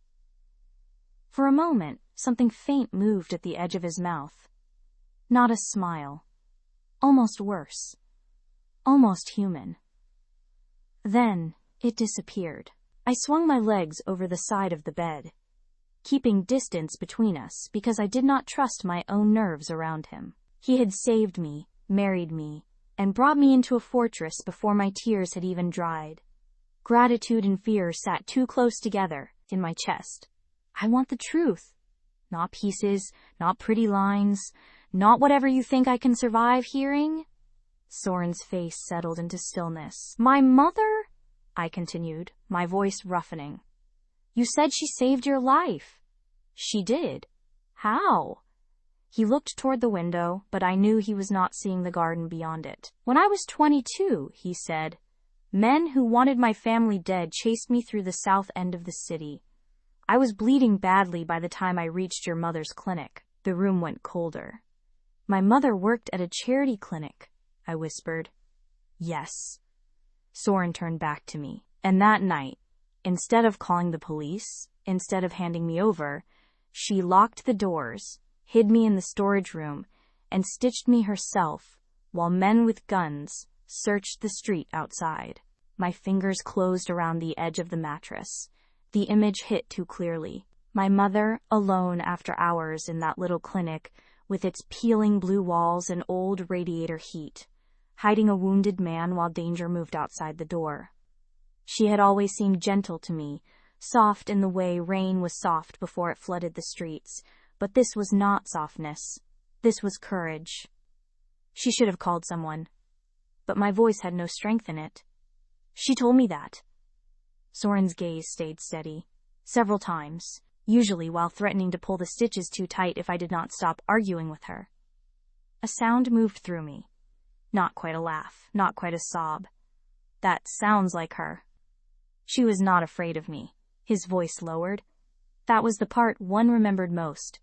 For a moment, something faint moved at the edge of his mouth. Not a smile. Almost worse. Almost human. Then, it disappeared. I swung my legs over the side of the bed, keeping distance between us because I did not trust my own nerves around him. He had saved me, married me, and brought me into a fortress before my tears had even dried. Gratitude and fear sat too close together in my chest. I want the truth. Not pieces, not pretty lines, not whatever you think I can survive hearing. Soren's face settled into stillness. My mother? I continued, my voice roughening. You said she saved your life. She did. How? He looked toward the window, but I knew he was not seeing the garden beyond it. When I was 22, he said, men who wanted my family dead chased me through the south end of the city. I was bleeding badly by the time I reached your mother's clinic. The room went colder. My mother worked at a charity clinic, I whispered. Yes. Soren turned back to me. And that night, instead of calling the police, instead of handing me over, she locked the doors, hid me in the storage room, and stitched me herself, while men with guns searched the street outside. My fingers closed around the edge of the mattress. The image hit too clearly. My mother, alone after hours in that little clinic, with its peeling blue walls and old radiator heat, hiding a wounded man while danger moved outside the door. She had always seemed gentle to me, soft in the way rain was soft before it flooded the streets, but this was not softness. This was courage. She should have called someone, but my voice had no strength in it. She told me that. Soren's gaze stayed steady, several times, usually while threatening to pull the stitches too tight if I did not stop arguing with her. A sound moved through me. Not quite a laugh, not quite a sob. That sounds like her. She was not afraid of me. His voice lowered. That was the part one remembered most.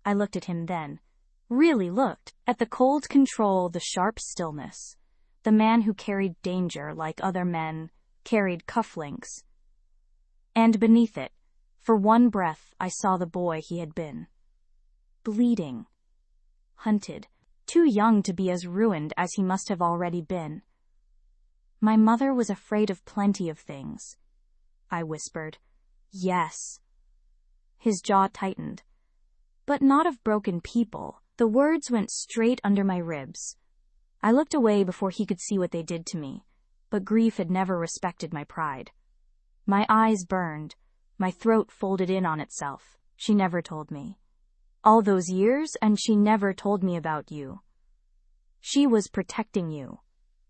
I looked at him then. Really looked. At the cold control, the sharp stillness. The man who carried danger like other men carried cufflinks. And beneath it, for one breath, I saw the boy he had been. Bleeding. Hunted. Too young to be as ruined as he must have already been. My mother was afraid of plenty of things, I whispered. Yes. His jaw tightened. But not of broken people. The words went straight under my ribs. I looked away before he could see what they did to me, but grief had never respected my pride. My eyes burned, my throat folded in on itself. She never told me. All those years, and she never told me about you. She was protecting you.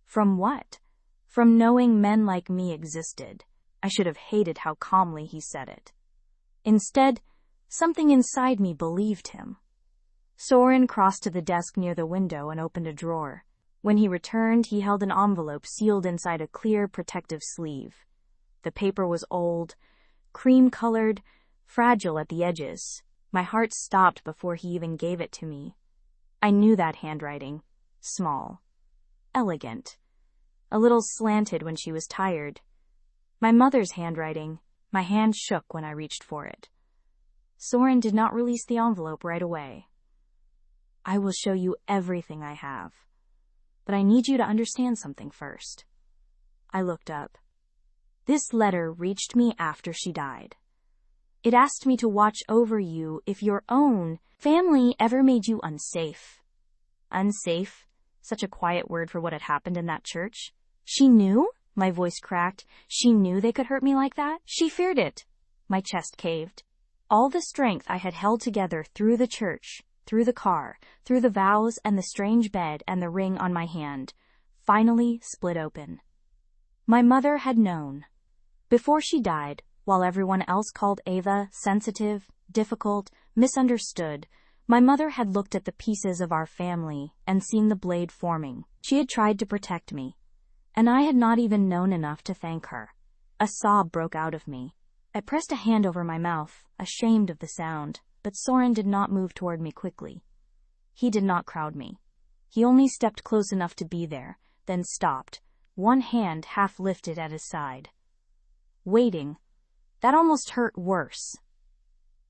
From what? From knowing men like me existed. I should have hated how calmly he said it. Instead, something inside me believed him. Soren crossed to the desk near the window and opened a drawer. When he returned, he held an envelope sealed inside a clear, protective sleeve. The paper was old, cream-colored, fragile at the edges. My heart stopped before he even gave it to me. I knew that handwriting. Small. Elegant. A little slanted when she was tired. My mother's handwriting. My hand shook when I reached for it. Soren did not release the envelope right away. I will show you everything I have. But I need you to understand something first. I looked up. This letter reached me after she died. It asked me to watch over you if your own family ever made you unsafe. Unsafe? Such a quiet word for what had happened in that church. She knew? My voice cracked. She knew they could hurt me like that? She feared it. My chest caved. All the strength I had held together through the church, through the car, through the vows and the strange bed and the ring on my hand, finally split open. My mother had known. Before she died, while everyone else called Ava sensitive, difficult, misunderstood, my mother had looked at the pieces of our family and seen the blade forming. She had tried to protect me, and I had not even known enough to thank her. A sob broke out of me. I pressed a hand over my mouth, ashamed of the sound, but Soren did not move toward me quickly. He did not crowd me. He only stepped close enough to be there, then stopped, one hand half lifted at his side. Waiting. That almost hurt worse.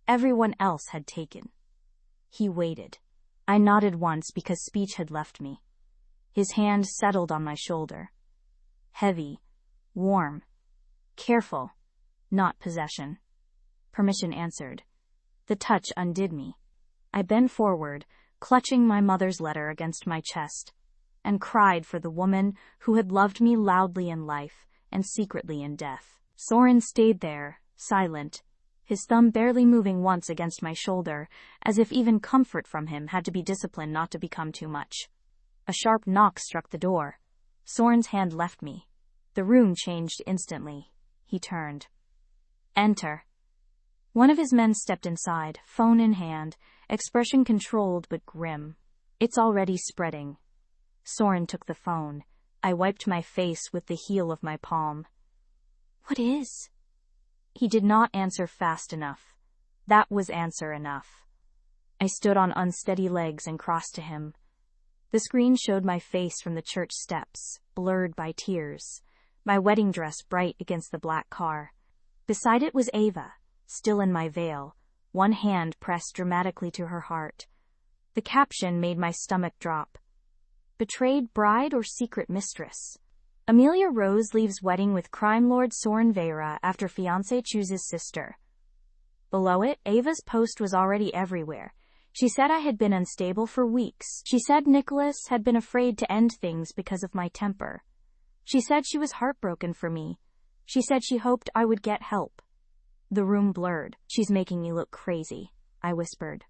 Everyone else had taken. He waited. I nodded once because speech had left me. His hand settled on my shoulder. Heavy, warm, careful, not possession. Permission answered. The touch undid me. I bent forward, clutching my mother's letter against my chest, and cried for the woman who had loved me loudly in life and secretly in death. Soren stayed there, silent, his thumb barely moving once against my shoulder, as if even comfort from him had to be disciplined not to become too much. A sharp knock struck the door. Soren's hand left me. The room changed instantly. He turned. Enter. One of his men stepped inside, phone in hand, expression controlled but grim. It's already spreading. Soren took the phone. I wiped my face with the heel of my palm. What is? He did not answer fast enough. That was answer enough. I stood on unsteady legs and crossed to him. The screen showed my face from the church steps, blurred by tears, my wedding dress bright against the black car. Beside it was Ava, still in my veil, one hand pressed dramatically to her heart. The caption made my stomach drop. Betrayed bride or secret mistress? Amelia Rose leaves wedding with crime lord Soren Veyra after fiancé chooses sister. Below it, Ava's post was already everywhere. She said I had been unstable for weeks. She said Nicholas had been afraid to end things because of my temper. She said she was heartbroken for me. She said she hoped I would get help. The room blurred. She's making me look crazy, I whispered.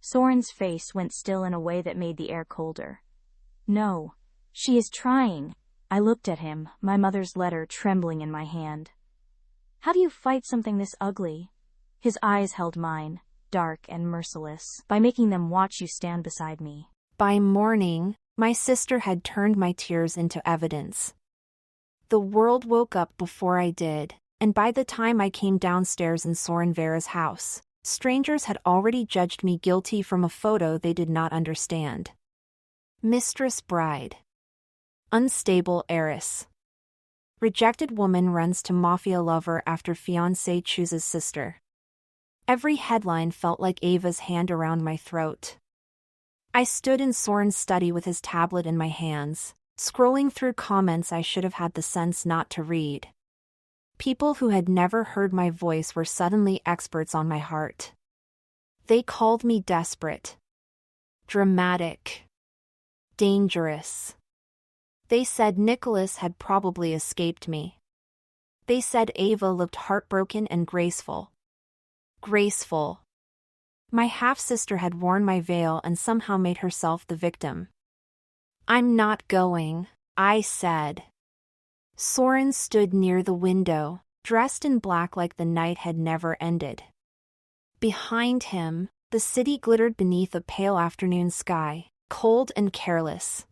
Soren's face went still in a way that made the air colder. No, she is trying. I looked at him, my mother's letter trembling in my hand. How do you fight something this ugly? His eyes held mine, dark and merciless, by making them watch you stand beside me. By morning, my sister had turned my tears into evidence. The world woke up before I did, and by the time I came downstairs in Soren Veyra's house, strangers had already judged me guilty from a photo they did not understand. Mistress bride. Unstable heiress. Rejected woman runs to Mafia lover after fiancé chooses sister. Every headline felt like Ava's hand around my throat. I stood in Soren's study with his tablet in my hands, scrolling through comments I should have had the sense not to read. People who had never heard my voice were suddenly experts on my heart. They called me desperate, dramatic, dangerous. They said Nicholas had probably escaped me. They said Ava looked heartbroken and graceful. Graceful. My half-sister had worn my veil and somehow made herself the victim. I'm not going, I said. Soren stood near the window, dressed in black like the night had never ended. Behind him, the city glittered beneath a pale afternoon sky, cold and careless.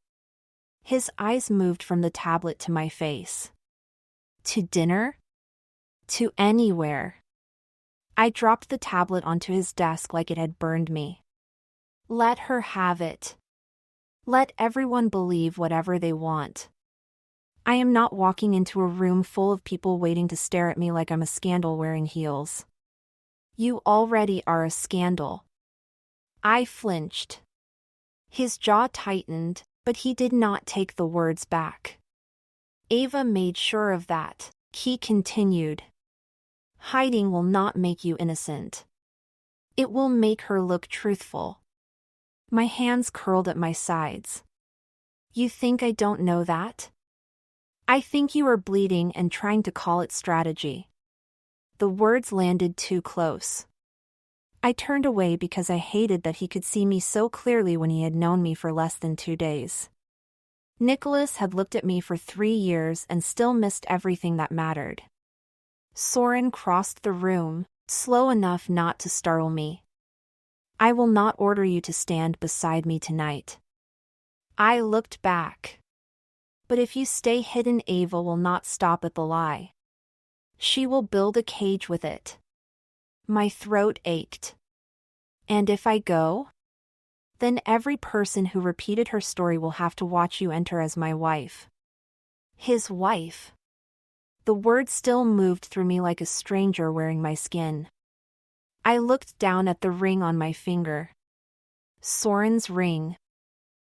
His eyes moved from the tablet to my face. To dinner? To anywhere. I dropped the tablet onto his desk like it had burned me. Let her have it. Let everyone believe whatever they want. I am not walking into a room full of people waiting to stare at me like I'm a scandal wearing heels. You already are a scandal. I flinched. His jaw tightened, but he did not take the words back. Ava made sure of that. He continued. Hiding will not make you innocent. It will make her look truthful. My hands curled at my sides. You think I don't know that? I think you are bleeding and trying to call it strategy. The words landed too close. I turned away because I hated that he could see me so clearly when he had known me for less than 2 days. Nicholas had looked at me for 3 years and still missed everything that mattered. Soren crossed the room, slow enough not to startle me. I will not order you to stand beside me tonight. I looked back. But if you stay hidden, Ava will not stop at the lie. She will build a cage with it. My throat ached. And if I go? Then every person who repeated her story will have to watch you enter as my wife. His wife. The word still moved through me like a stranger wearing my skin. I looked down at the ring on my finger. Soren's ring.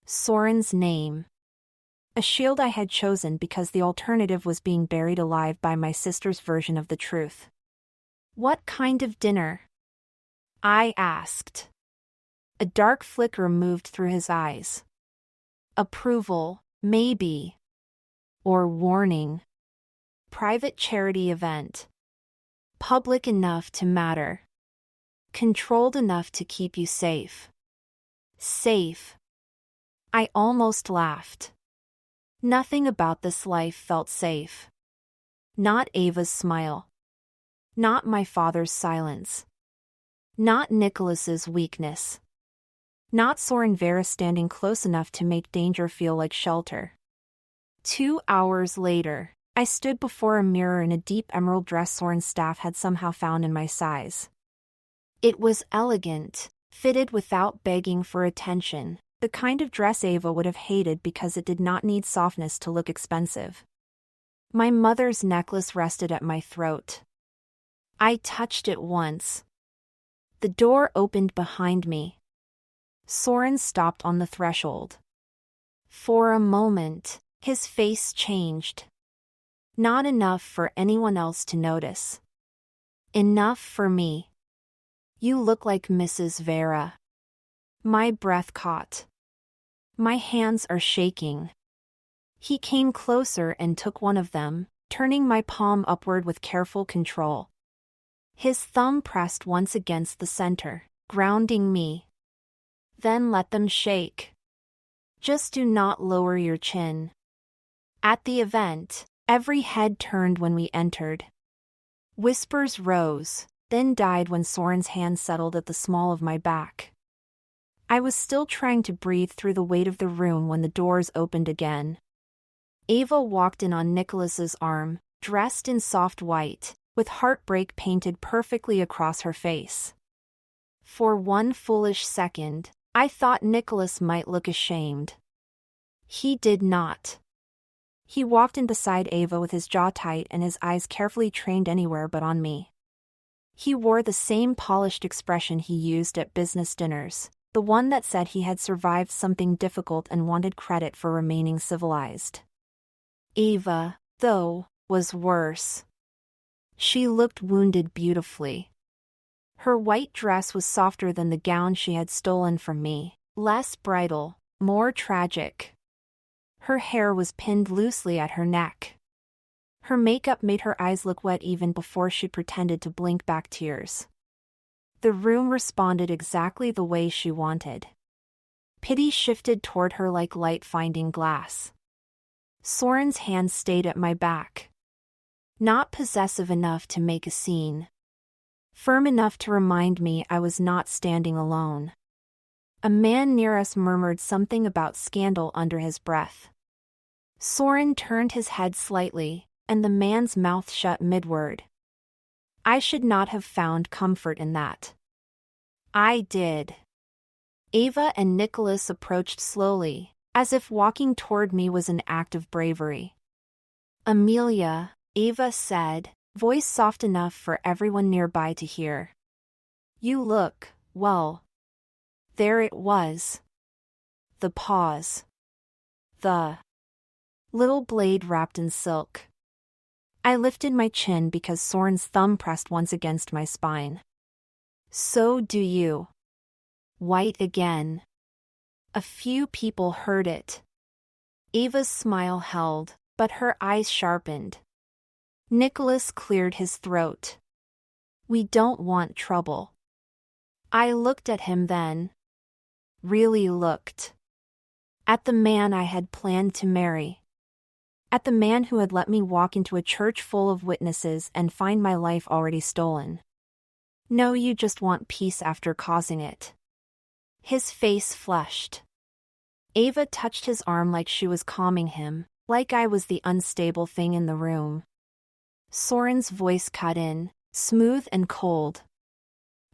Soren's name. A shield I had chosen because the alternative was being buried alive by my sister's version of the truth. What kind of dinner? I asked. A dark flicker moved through his eyes. Approval, maybe. Or warning. Private charity event. Public enough to matter. Controlled enough to keep you safe. Safe. I almost laughed. Nothing about this life felt safe. Not Ava's smile. Not my father's silence. Not Nicholas's weakness. Not Soren Veyra standing close enough to make danger feel like shelter. 2 hours later, I stood before a mirror in a deep emerald dress Soren's staff had somehow found in my size. It was elegant, fitted without begging for attention, the kind of dress Ava would have hated because it did not need softness to look expensive. My mother's necklace rested at my throat. I touched it once. The door opened behind me. Soren stopped on the threshold. For a moment, his face changed. Not enough for anyone else to notice. Enough for me. You look like Mrs. Veyra. My breath caught. My hands are shaking. He came closer and took one of them, turning my palm upward with careful control. His thumb pressed once against the center, grounding me. Then let them shake. Just do not lower your chin. At the event, every head turned when we entered. Whispers rose, then died when Soren's hand settled at the small of my back. I was still trying to breathe through the weight of the room when the doors opened again. Ava walked in on Nicholas's arm, dressed in soft white, with heartbreak painted perfectly across her face. For one foolish second, I thought Nicholas might look ashamed. He did not. He walked in beside Ava with his jaw tight and his eyes carefully trained anywhere but on me. He wore the same polished expression he used at business dinners, the one that said he had survived something difficult and wanted credit for remaining civilized. Ava, though, was worse. She looked wounded beautifully. Her white dress was softer than the gown she had stolen from me, less bridal, more tragic. Her hair was pinned loosely at her neck. Her makeup made her eyes look wet even before she pretended to blink back tears. The room responded exactly the way she wanted. Pity shifted toward her like light finding glass. Soren's hand stayed at my back. Not possessive enough to make a scene. Firm enough to remind me I was not standing alone. A man near us murmured something about scandal under his breath. Soren turned his head slightly, and the man's mouth shut mid-word. I should not have found comfort in that. I did. Ava and Nicholas approached slowly, as if walking toward me was an act of bravery. Amelia, Ava said, voice soft enough for everyone nearby to hear. You look, well. There it was. The pause. The little blade wrapped in silk. I lifted my chin because Soren's thumb pressed once against my spine. So do you. White again. A few people heard it. Ava's smile held, but her eyes sharpened. Nicholas cleared his throat. We don't want trouble. I looked at him then. Really looked. At the man I had planned to marry. At the man who had let me walk into a church full of witnesses and find my life already stolen. No, you just want peace after causing it. His face flushed. Ava touched his arm like she was calming him, like I was the unstable thing in the room. Soren's voice cut in, smooth and cold.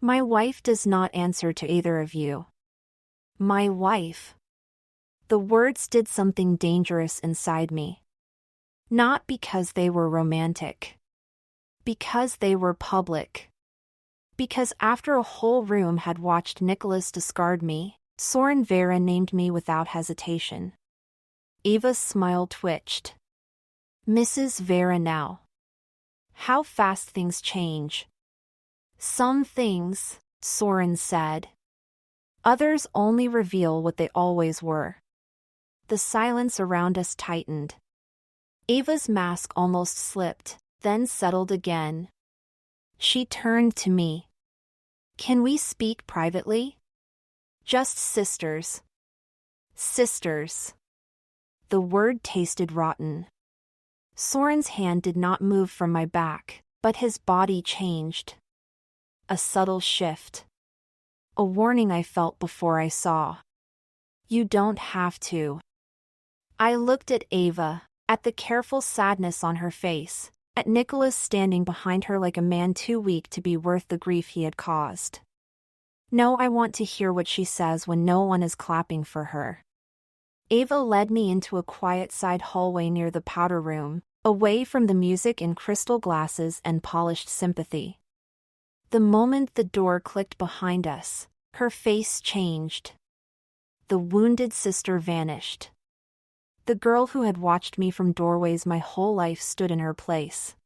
My wife does not answer to either of you. My wife. The words did something dangerous inside me. Not because they were romantic. Because they were public. Because after a whole room had watched Nicholas discard me, Soren Veyra named me without hesitation. Ava's smile twitched. Mrs. Veyra now. How fast things change. Some things, Soren said. Others only reveal what they always were. The silence around us tightened. Ava's mask almost slipped, then settled again. She turned to me. Can we speak privately? Just sisters. Sisters. The word tasted rotten. Soren's hand did not move from my back, but his body changed. A subtle shift. A warning I felt before I saw. You don't have to. I looked at Ava, at the careful sadness on her face, at Nicholas standing behind her like a man too weak to be worth the grief he had caused. No, I want to hear what she says when no one is clapping for her. Ava led me into a quiet side hallway near the powder room, away from the music in crystal glasses and polished sympathy. The moment the door clicked behind us, her face changed. The wounded sister vanished. The girl who had watched me from doorways my whole life stood in her place.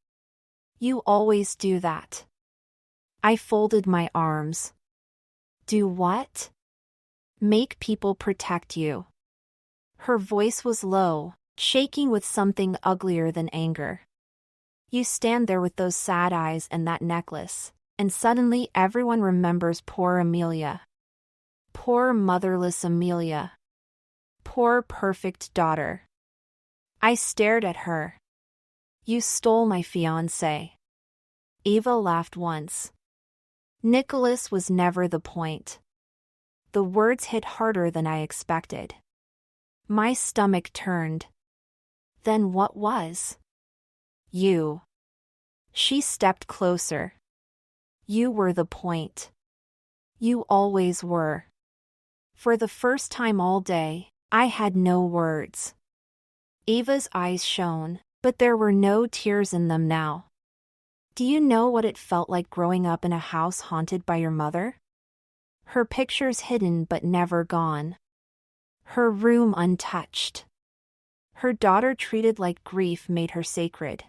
You always do that. I folded my arms. Do what? Make people protect you. Her voice was low, shaking with something uglier than anger. You stand there with those sad eyes and that necklace, and suddenly everyone remembers poor Amelia. Poor motherless Amelia. Poor perfect daughter. I stared at her. You stole my fiancé. Ava laughed once. Nicholas was never the point. The words hit harder than I expected. My stomach turned. Then what was? You. She stepped closer. You were the point. You always were. For the first time all day, I had no words. Ava's eyes shone, but there were no tears in them now. Do you know what it felt like growing up in a house haunted by your mother? Her pictures hidden but never gone. Her room untouched. Her daughter treated like grief made her sacred.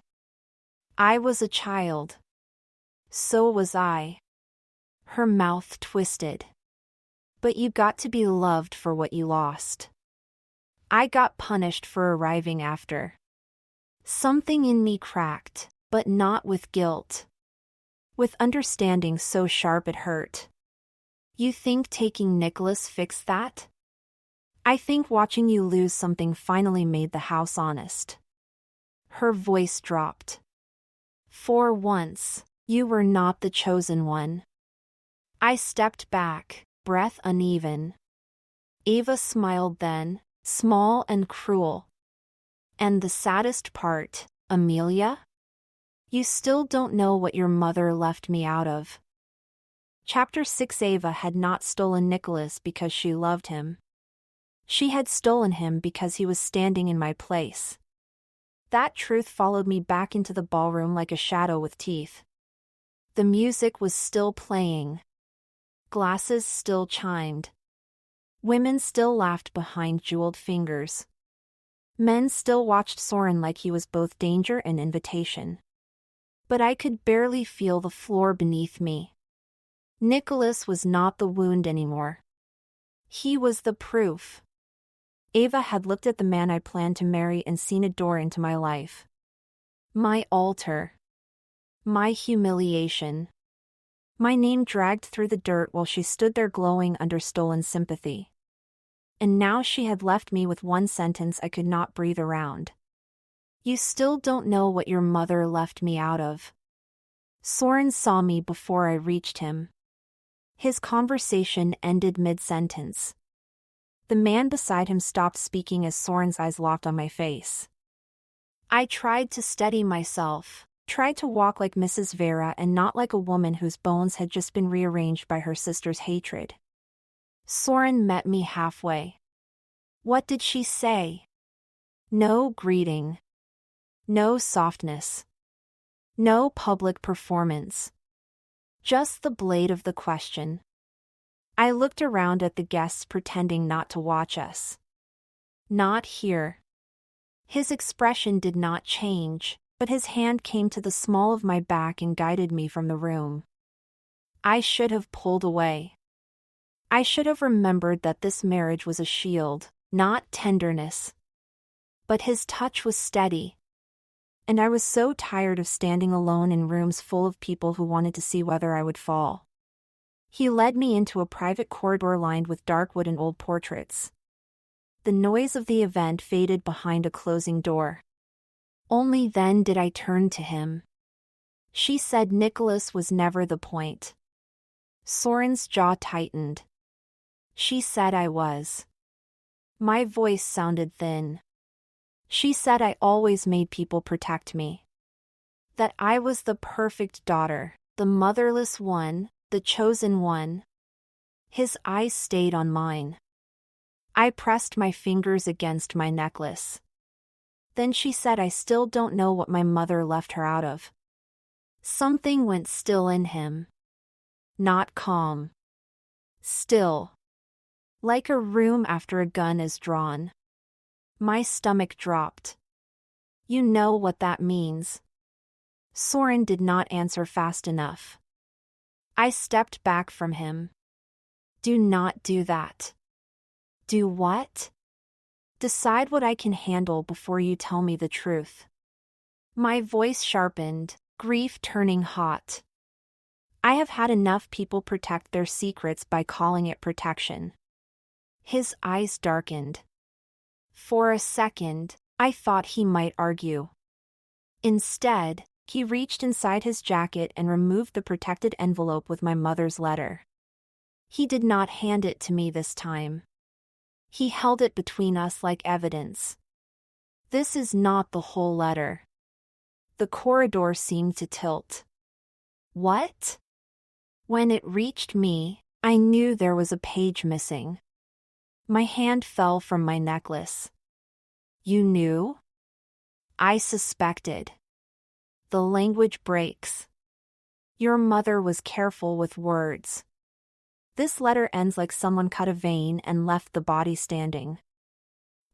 I was a child. So was I. Her mouth twisted. But you got to be loved for what you lost. I got punished for arriving after. Something in me cracked, but not with guilt. With understanding so sharp it hurt. You think taking Nicholas fixed that? I think watching you lose something finally made the house honest. Her voice dropped. For once, you were not the chosen one. I stepped back, breath uneven. Ava smiled then, small and cruel. And the saddest part, Amelia? You still don't know what your mother left me out of. Chapter 6. Ava had not stolen Nicholas because she loved him. She had stolen him because he was standing in my place. That truth followed me back into the ballroom like a shadow with teeth. The music was still playing. Glasses still chimed. Women still laughed behind jeweled fingers. Men still watched Soren like he was both danger and invitation. But I could barely feel the floor beneath me. Nicholas was not the wound anymore. He was the proof. Ava had looked at the man I planned to marry and seen a door into my life. My altar. My humiliation. My name dragged through the dirt while she stood there glowing under stolen sympathy. And now she had left me with one sentence I could not breathe around. You still don't know what your mother left me out of. Soren saw me before I reached him. His conversation ended mid-sentence. The man beside him stopped speaking as Soren's eyes locked on my face. I tried to steady myself, tried to walk like Mrs. Veyra and not like a woman whose bones had just been rearranged by her sister's hatred. Soren met me halfway. What did she say? No greeting. No softness. No public performance. Just the blade of the question. I looked around at the guests pretending not to watch us. Not here. His expression did not change, but his hand came to the small of my back and guided me from the room. I should have pulled away. I should have remembered that this marriage was a shield, not tenderness. But his touch was steady. And I was so tired of standing alone in rooms full of people who wanted to see whether I would fall. He led me into a private corridor lined with dark wood and old portraits. The noise of the event faded behind a closing door. Only then did I turn to him. She said Nicholas was never the point. Soren's jaw tightened. She said I was. My voice sounded thin. She said I always made people protect me. That I was the perfect daughter, the motherless one, the chosen one. His eyes stayed on mine. I pressed my fingers against my necklace. Then she said I still don't know what my mother left her out of. Something went still in him. Not calm. Still. Like a room after a gun is drawn. My stomach dropped. You know what that means. Soren did not answer fast enough. I stepped back from him. Do not do that. Do what? Decide what I can handle before you tell me the truth. My voice sharpened, grief turning hot. I have had enough people protect their secrets by calling it protection. His eyes darkened. For a second, I thought he might argue. Instead, he reached inside his jacket and removed the protected envelope with my mother's letter. He did not hand it to me this time. He held it between us like evidence. This is not the whole letter. The corridor seemed to tilt. What? When it reached me, I knew there was a page missing. My hand fell from my necklace. You knew? I suspected. The language breaks. Your mother was careful with words. This letter ends like someone cut a vein and left the body standing.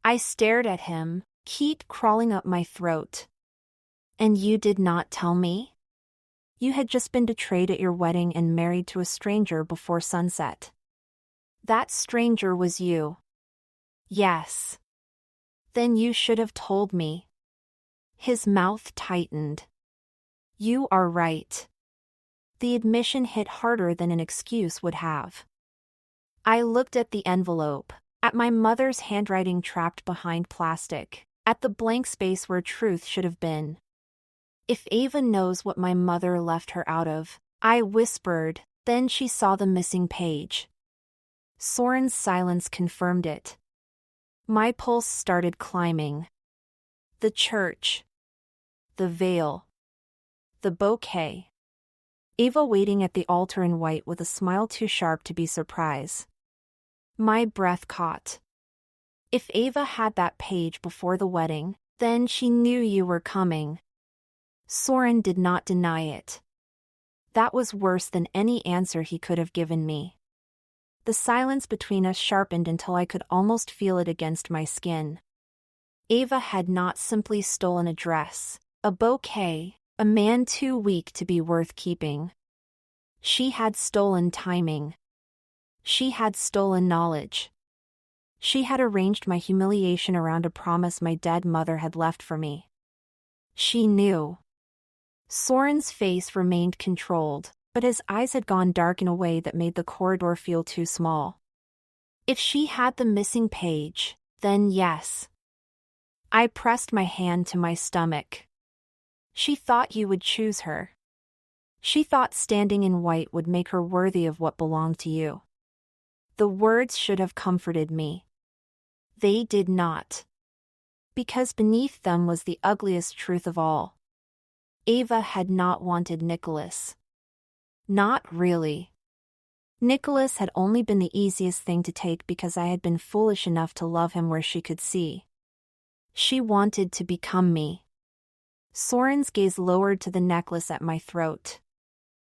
I stared at him, heat crawling up my throat. And you did not tell me? You had just been betrayed at your wedding and married to a stranger before sunset. That stranger was you. Yes. Then you should have told me. His mouth tightened. You are right. The admission hit harder than an excuse would have. I looked at the envelope, At my mother's handwriting trapped behind plastic, at the blank space where truth should have been. If Ava knows what my mother left her out of, I whispered, then she saw the missing page. Soren's silence confirmed it. My pulse started climbing. The church. The veil. The bouquet. Ava waiting at the altar in white with a smile too sharp to be surprise. My breath caught. If Ava had that page before the wedding, then she knew you were coming. Soren did not deny it. That was worse than any answer he could have given me. The silence between us sharpened until I could almost feel it against my skin. Ava had not simply stolen a dress, a bouquet, a man too weak to be worth keeping. She had stolen timing. She had stolen knowledge. She had arranged my humiliation around a promise my dead mother had left for me. She knew. Soren's face remained controlled, but his eyes had gone dark in a way that made the corridor feel too small. If she had the missing page, then yes. I pressed my hand to my stomach. She thought you would choose her. She thought standing in white would make her worthy of what belonged to you. The words should have comforted me. They did not. Because beneath them was the ugliest truth of all. Ava had not wanted Nicholas. Not really. Nicholas had only been the easiest thing to take because I had been foolish enough to love him where she could see. She wanted to become me. Soren's gaze lowered to the necklace at my throat.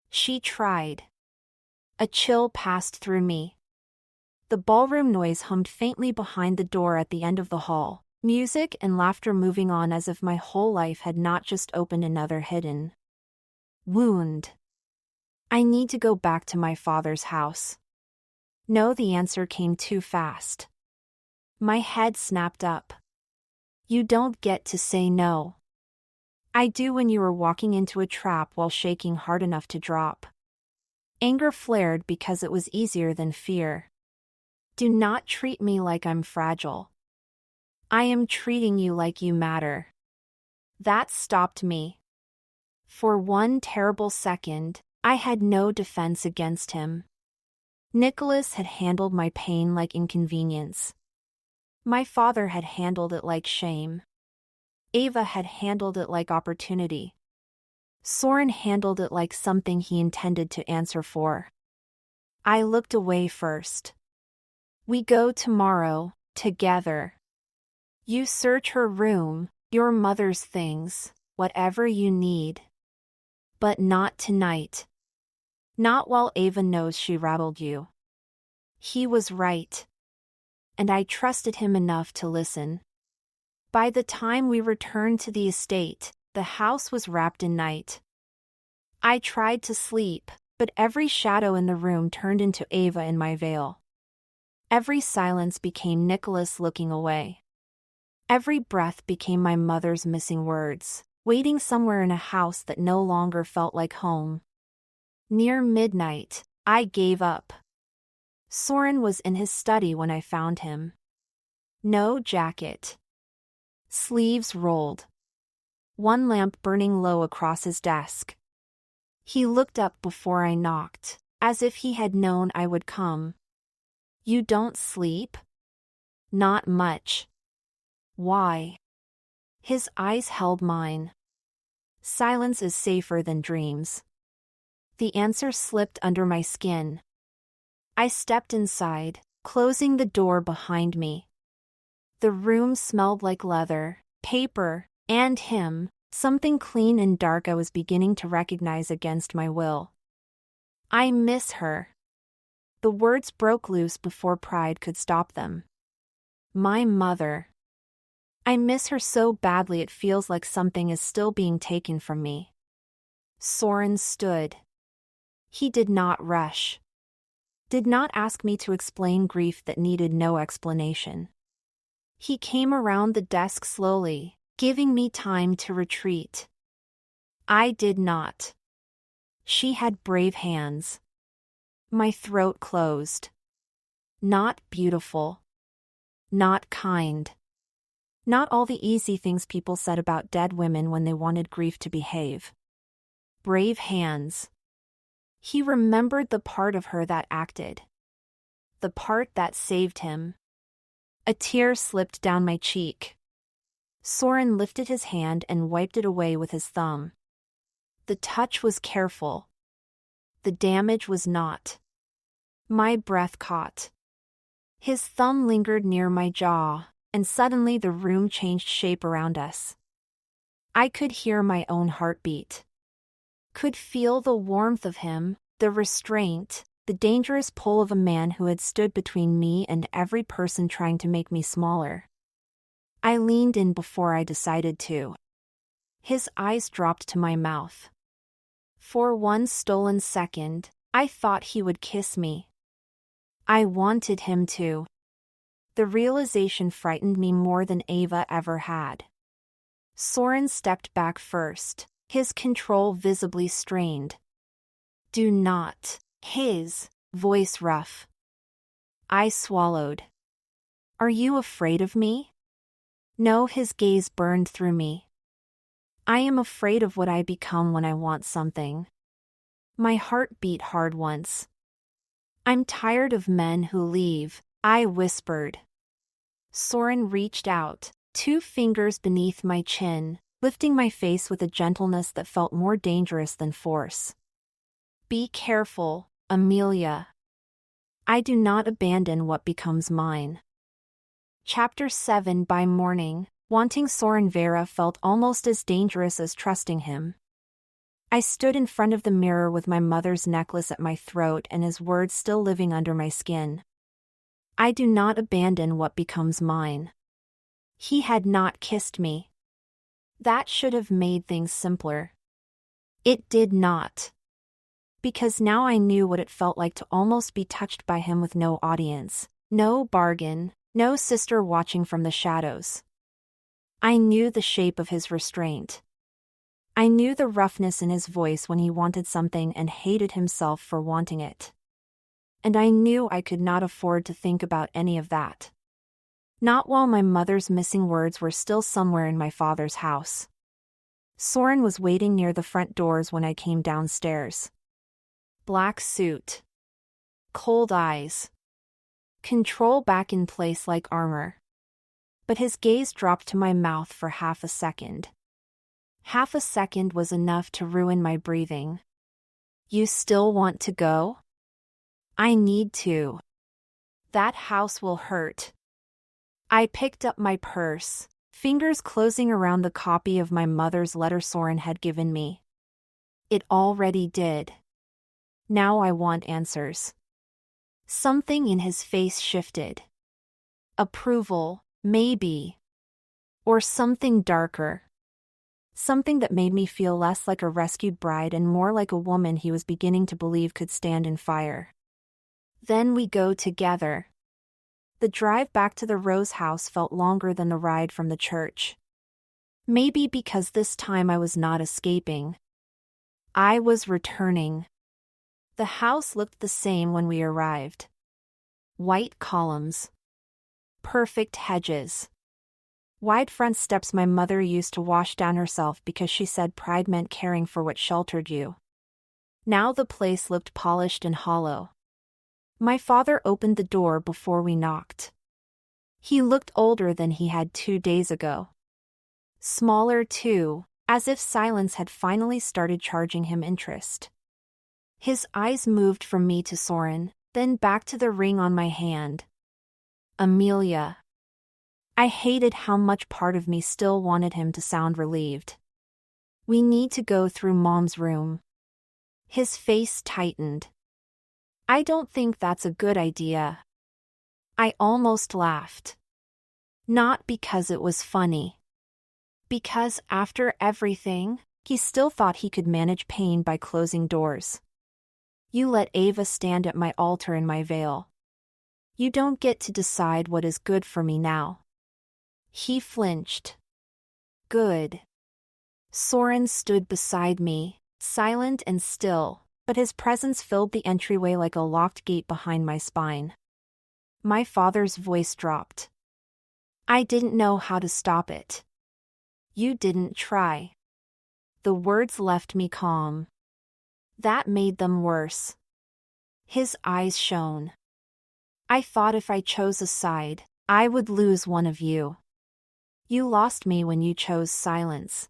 She tried. A chill passed through me. The ballroom noise hummed faintly behind the door at the end of the hall, music and laughter moving on as if my whole life had not just opened another hidden wound. I need to go back to my father's house. No, the answer came too fast. My head snapped up. You don't get to say no. I do when you were walking into a trap while shaking hard enough to drop. Anger flared because it was easier than fear. Do not treat me like I'm fragile. I am treating you like you matter. That stopped me. For one terrible second, I had no defense against him. Nicholas had handled my pain like inconvenience. My father had handled it like shame. Ava had handled it like opportunity. Soren handled it like something he intended to answer for. I looked away first. We go tomorrow, together. You search her room, your mother's things, whatever you need. But not tonight. Not while Ava knows she rattled you. He was right. And I trusted him enough to listen. By the time we returned to the estate, the house was wrapped in night. I tried to sleep, but every shadow in the room turned into Ava in my veil. Every silence became Nicholas looking away. Every breath became my mother's missing words, waiting somewhere in a house that no longer felt like home. Near midnight, I gave up. Soren was in his study when I found him. No jacket. Sleeves rolled. One lamp burning low across his desk. He looked up before I knocked, as if he had known I would come. You don't sleep? Not much. Why? His eyes held mine. Silence is safer than dreams. The answer slipped under my skin. I stepped inside, closing the door behind me. The room smelled like leather, paper, and him, something clean and dark I was beginning to recognize against my will. I miss her. The words broke loose before pride could stop them. My mother. I miss her so badly it feels like something is still being taken from me. Soren stood. He did not rush. Did not ask me to explain grief that needed no explanation. He came around the desk slowly, giving me time to retreat. I did not. She had brave hands. My throat closed. Not beautiful. Not kind. Not all the easy things people said about dead women when they wanted grief to behave. Brave hands. He remembered the part of her that acted. The part that saved him. A tear slipped down my cheek. Soren lifted his hand and wiped it away with his thumb. The touch was careful. The damage was not. My breath caught. His thumb lingered near my jaw, and suddenly the room changed shape around us. I could hear my own heartbeat. Could feel the warmth of him, the restraint, the dangerous pull of a man who had stood between me and every person trying to make me smaller. I leaned in before I decided to. His eyes dropped to my mouth. For one stolen second, I thought he would kiss me. I wanted him to. The realization frightened me more than Ava ever had. Soren stepped back first, his control visibly strained. Do not. His voice rough. I swallowed. Are you afraid of me? No, his gaze burned through me. I am afraid of what I become when I want something. My heart beat hard once. I'm tired of men who leave, I whispered. Soren reached out, 2 fingers beneath my chin, lifting my face with a gentleness that felt more dangerous than force. Be careful, Amelia. I do not abandon what becomes mine. Chapter 7. By morning, wanting Soren Veyra felt almost as dangerous as trusting him. I stood in front of the mirror with my mother's necklace at my throat and his words still living under my skin. I do not abandon what becomes mine. He had not kissed me. That should have made things simpler. It did not. Because now I knew what it felt like to almost be touched by him with no audience, no bargain, no sister watching from the shadows. I knew the shape of his restraint. I knew the roughness in his voice when he wanted something and hated himself for wanting it. And I knew I could not afford to think about any of that. Not while my mother's missing words were still somewhere in my father's house. Soren was waiting near the front doors when I came downstairs. Black suit. Cold eyes. Control back in place like armor. But his gaze dropped to my mouth for half a second. Half a second was enough to ruin my breathing. You still want to go? I need to. That house will hurt. I picked up my purse, fingers closing around the copy of my mother's letter Soren had given me. It already did. Now I want answers. Something in his face shifted. Approval, maybe. Or something darker. Something that made me feel less like a rescued bride and more like a woman he was beginning to believe could stand in fire. Then we go together. The drive back to the Rose house felt longer than the ride from the church. Maybe because this time I was not escaping. I was returning. The house looked the same when we arrived. White columns. Perfect hedges. Wide front steps my mother used to wash down herself because she said pride meant caring for what sheltered you. Now the place looked polished and hollow. My father opened the door before we knocked. He looked older than he had 2 days ago. Smaller too, as if silence had finally started charging him interest. His eyes moved from me to Soren, then back to the ring on my hand. Amelia. I hated how much part of me still wanted him to sound relieved. We need to go through Mom's room. His face tightened. I don't think that's a good idea. I almost laughed. Not because it was funny. Because after everything, he still thought he could manage pain by closing doors. You let Ava stand at my altar in my veil. You don't get to decide what is good for me now. He flinched. Good. Soren stood beside me, silent and still, but his presence filled the entryway like a locked gate behind my spine. My father's voice dropped. I didn't know how to stop it. You didn't try. The words left me calm. That made them worse. His eyes shone. I thought if I chose a side, I would lose one of you. You lost me when you chose silence.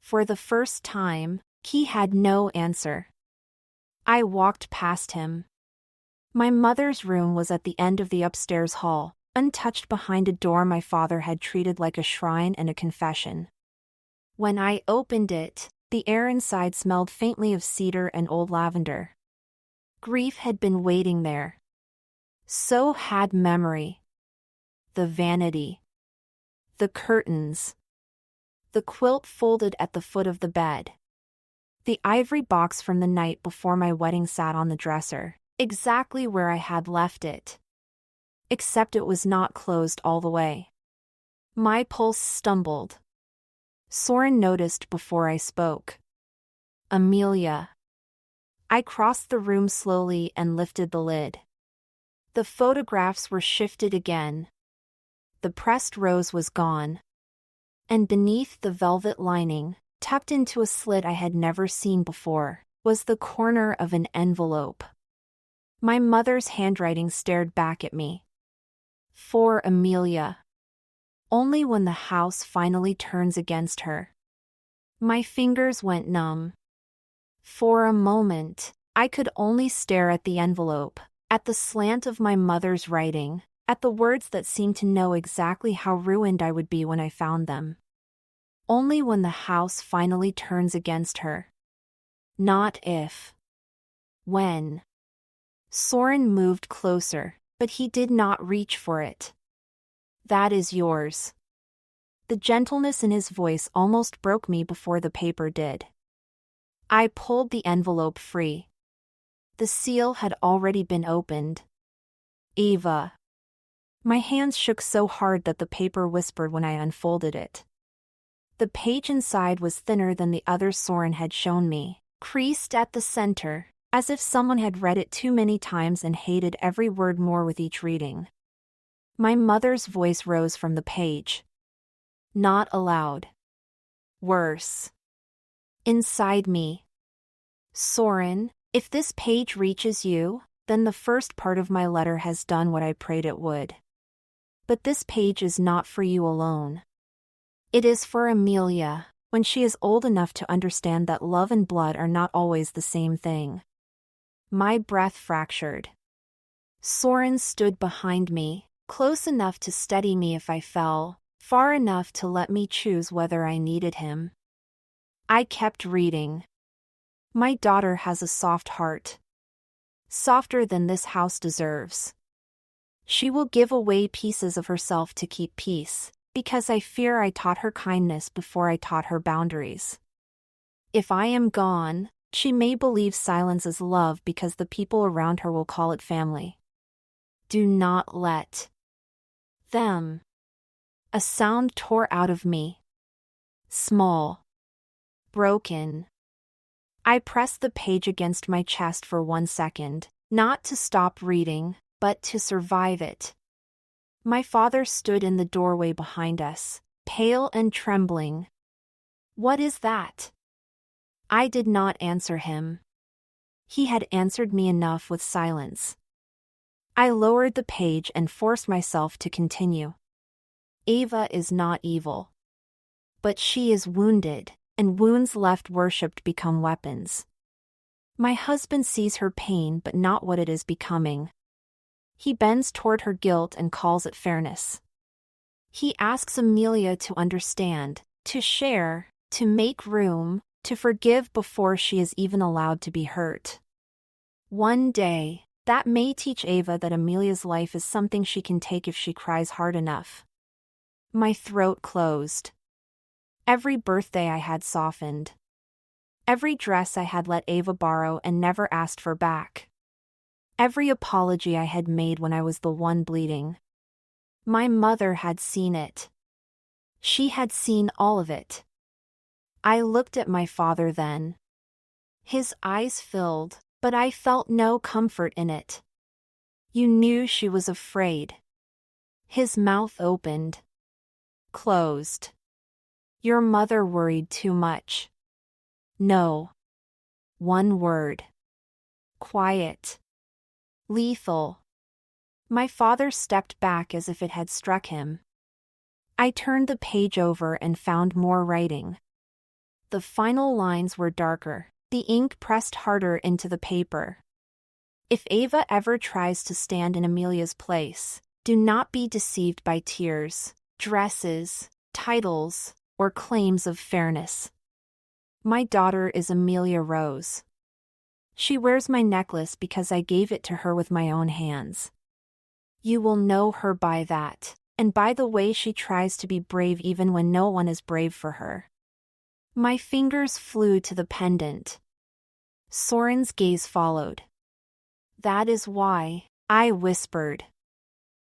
For the first time, he had no answer. I walked past him. My mother's room was at the end of the upstairs hall, untouched behind a door my father had treated like a shrine and a confession. When I opened it, the air inside smelled faintly of cedar and old lavender. Grief had been waiting there. So had memory. The vanity. The curtains. The quilt folded at the foot of the bed. The ivory box from the night before my wedding sat on the dresser, exactly where I had left it. Except it was not closed all the way. My pulse stumbled. Soren noticed before I spoke. Amelia. I crossed the room slowly and lifted the lid. The photographs were shifted again. The pressed rose was gone. And beneath the velvet lining, tucked into a slit I had never seen before, was the corner of an envelope. My mother's handwriting stared back at me. For Amelia. Only when the house finally turns against her. My fingers went numb. For a moment, I could only stare at the envelope, at the slant of my mother's writing, at the words that seemed to know exactly how ruined I would be when I found them. Only when the house finally turns against her. Not if. When. Soren moved closer, but he did not reach for it. That is yours. The gentleness in his voice almost broke me before the paper did. I pulled the envelope free. The seal had already been opened. Eva. My hands shook so hard that the paper whispered when I unfolded it. The page inside was thinner than the other Soren had shown me, creased at the center, as if someone had read it too many times and hated every word more with each reading. My mother's voice rose from the page. Not aloud. Worse. Inside me. Soren, if this page reaches you, then the first part of my letter has done what I prayed it would. But this page is not for you alone. It is for Amelia, when she is old enough to understand that love and blood are not always the same thing. My breath fractured. Soren stood behind me, close enough to steady me if I fell, far enough to let me choose whether I needed him. I kept reading. My daughter has a soft heart. Softer than this house deserves. She will give away pieces of herself to keep peace, because I fear I taught her kindness before I taught her boundaries. If I am gone, she may believe silence is love because the people around her will call it family. Do not let them. A sound tore out of me. Small. Broken. I pressed the page against my chest for 1 second, not to stop reading, but to survive it. My father stood in the doorway behind us, pale and trembling. What is that? I did not answer him. He had answered me enough with silence. I lowered the page and forced myself to continue. Eva is not evil. But she is wounded, and wounds left worshipped become weapons. My husband sees her pain but not what it is becoming. He bends toward her guilt and calls it fairness. He asks Amelia to understand, to share, to make room, to forgive before she is even allowed to be hurt. One day, that may teach Eva that Amelia's life is something she can take if she cries hard enough. My throat closed. Every birthday I had softened. Every dress I had let Eva borrow and never asked for back. Every apology I had made when I was the one bleeding. My mother had seen it. She had seen all of it. I looked at my father then. His eyes filled, but I felt no comfort in it. You knew she was afraid. His mouth opened. Closed. Your mother worried too much. No. One word. Quiet. Lethal. My father stepped back as if it had struck him. I turned the page over and found more writing. The final lines were darker. The ink pressed harder into the paper. If Ava ever tries to stand in Amelia's place, do not be deceived by tears, dresses, titles, or claims of fairness. My daughter is Amelia Rose. She wears my necklace because I gave it to her with my own hands. You will know her by that, and by the way she tries to be brave even when no one is brave for her. My fingers flew to the pendant. Soren's gaze followed. That is why, I whispered.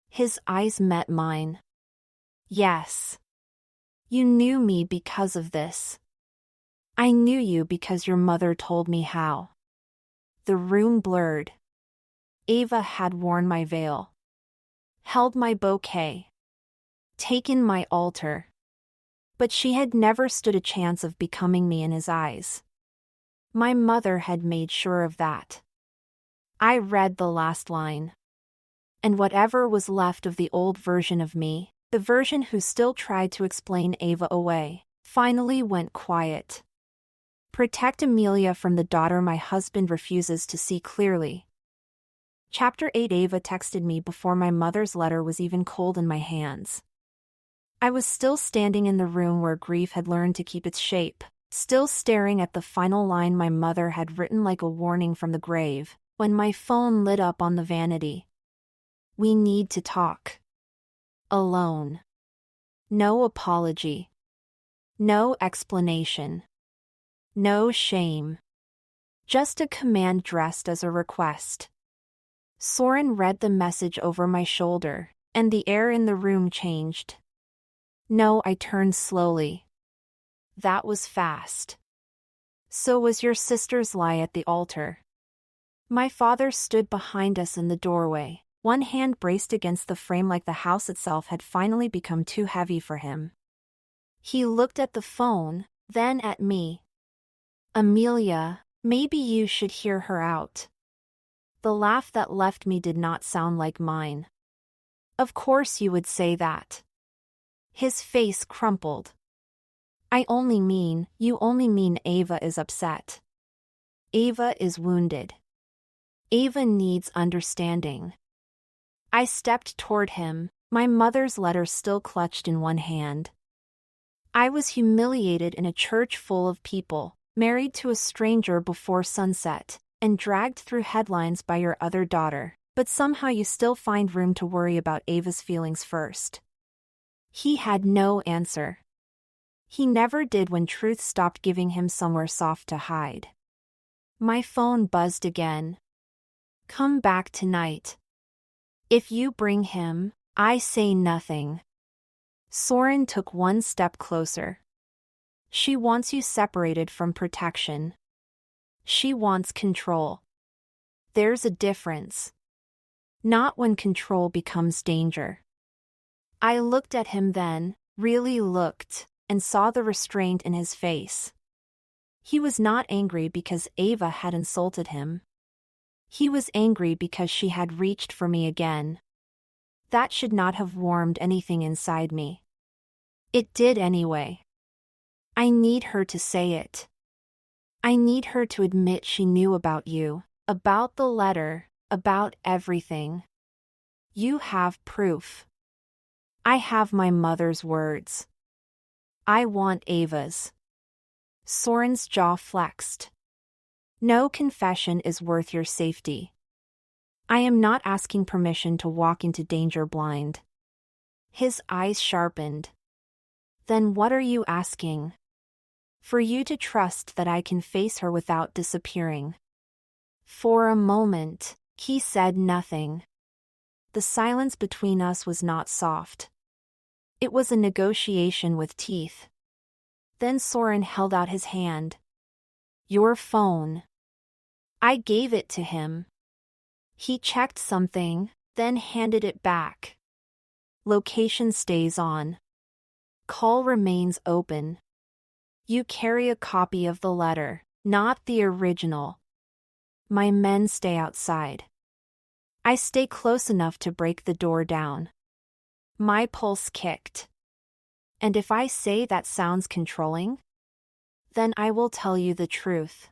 His eyes met mine. Yes. You knew me because of this. I knew you because your mother told me how. The room blurred. Ava had worn my veil, held my bouquet, taken my altar. But she had never stood a chance of becoming me in his eyes. My mother had made sure of that. I read the last line. And whatever was left of the old version of me, the version who still tried to explain Ava away, finally went quiet. Protect Amelia from the daughter my husband refuses to see clearly. Chapter 8. Ava texted me before my mother's letter was even cold in my hands. I was still standing in the room where grief had learned to keep its shape, still staring at the final line my mother had written like a warning from the grave, when my phone lit up on the vanity. We need to talk. Alone. No apology. No explanation. No shame. Just a command dressed as a request. Soren read the message over my shoulder, and the air in the room changed. No, I turned slowly. That was fast. So was your sister's lie at the altar. My father stood behind us in the doorway, one hand braced against the frame like the house itself had finally become too heavy for him. He looked at the phone, then at me. Amelia, maybe you should hear her out. The laugh that left me did not sound like mine. Of course you would say that. His face crumpled. You only mean Ava is upset. Ava is wounded. Ava needs understanding. I stepped toward him, my mother's letter still clutched in one hand. I was humiliated in a church full of people, married to a stranger before sunset, and dragged through headlines by your other daughter, but somehow you still find room to worry about Ava's feelings first. He had no answer. He never did when truth stopped giving him somewhere soft to hide. My phone buzzed again. Come back tonight. If you bring him, I say nothing. Soren took one step closer. She wants you separated from protection. She wants control. There's a difference. Not when control becomes danger. I looked at him then, really looked, and saw the restraint in his face. He was not angry because Ava had insulted him. He was angry because she had reached for me again. That should not have warmed anything inside me. It did anyway. I need her to say it. I need her to admit she knew about you, about the letter, about everything. You have proof. I have my mother's words. I want Ava's. Soren's jaw flexed. No confession is worth your safety. I am not asking permission to walk into danger blind. His eyes sharpened. Then what are you asking? For you to trust that I can face her without disappearing. For a moment, he said nothing. The silence between us was not soft. It was a negotiation with teeth. Then Soren held out his hand. Your phone. I gave it to him. He checked something, then handed it back. Location stays on. Call remains open. You carry a copy of the letter, not the original. My men stay outside. I stay close enough to break the door down. My pulse kicked. And if I say that sounds controlling, then I will tell you the truth.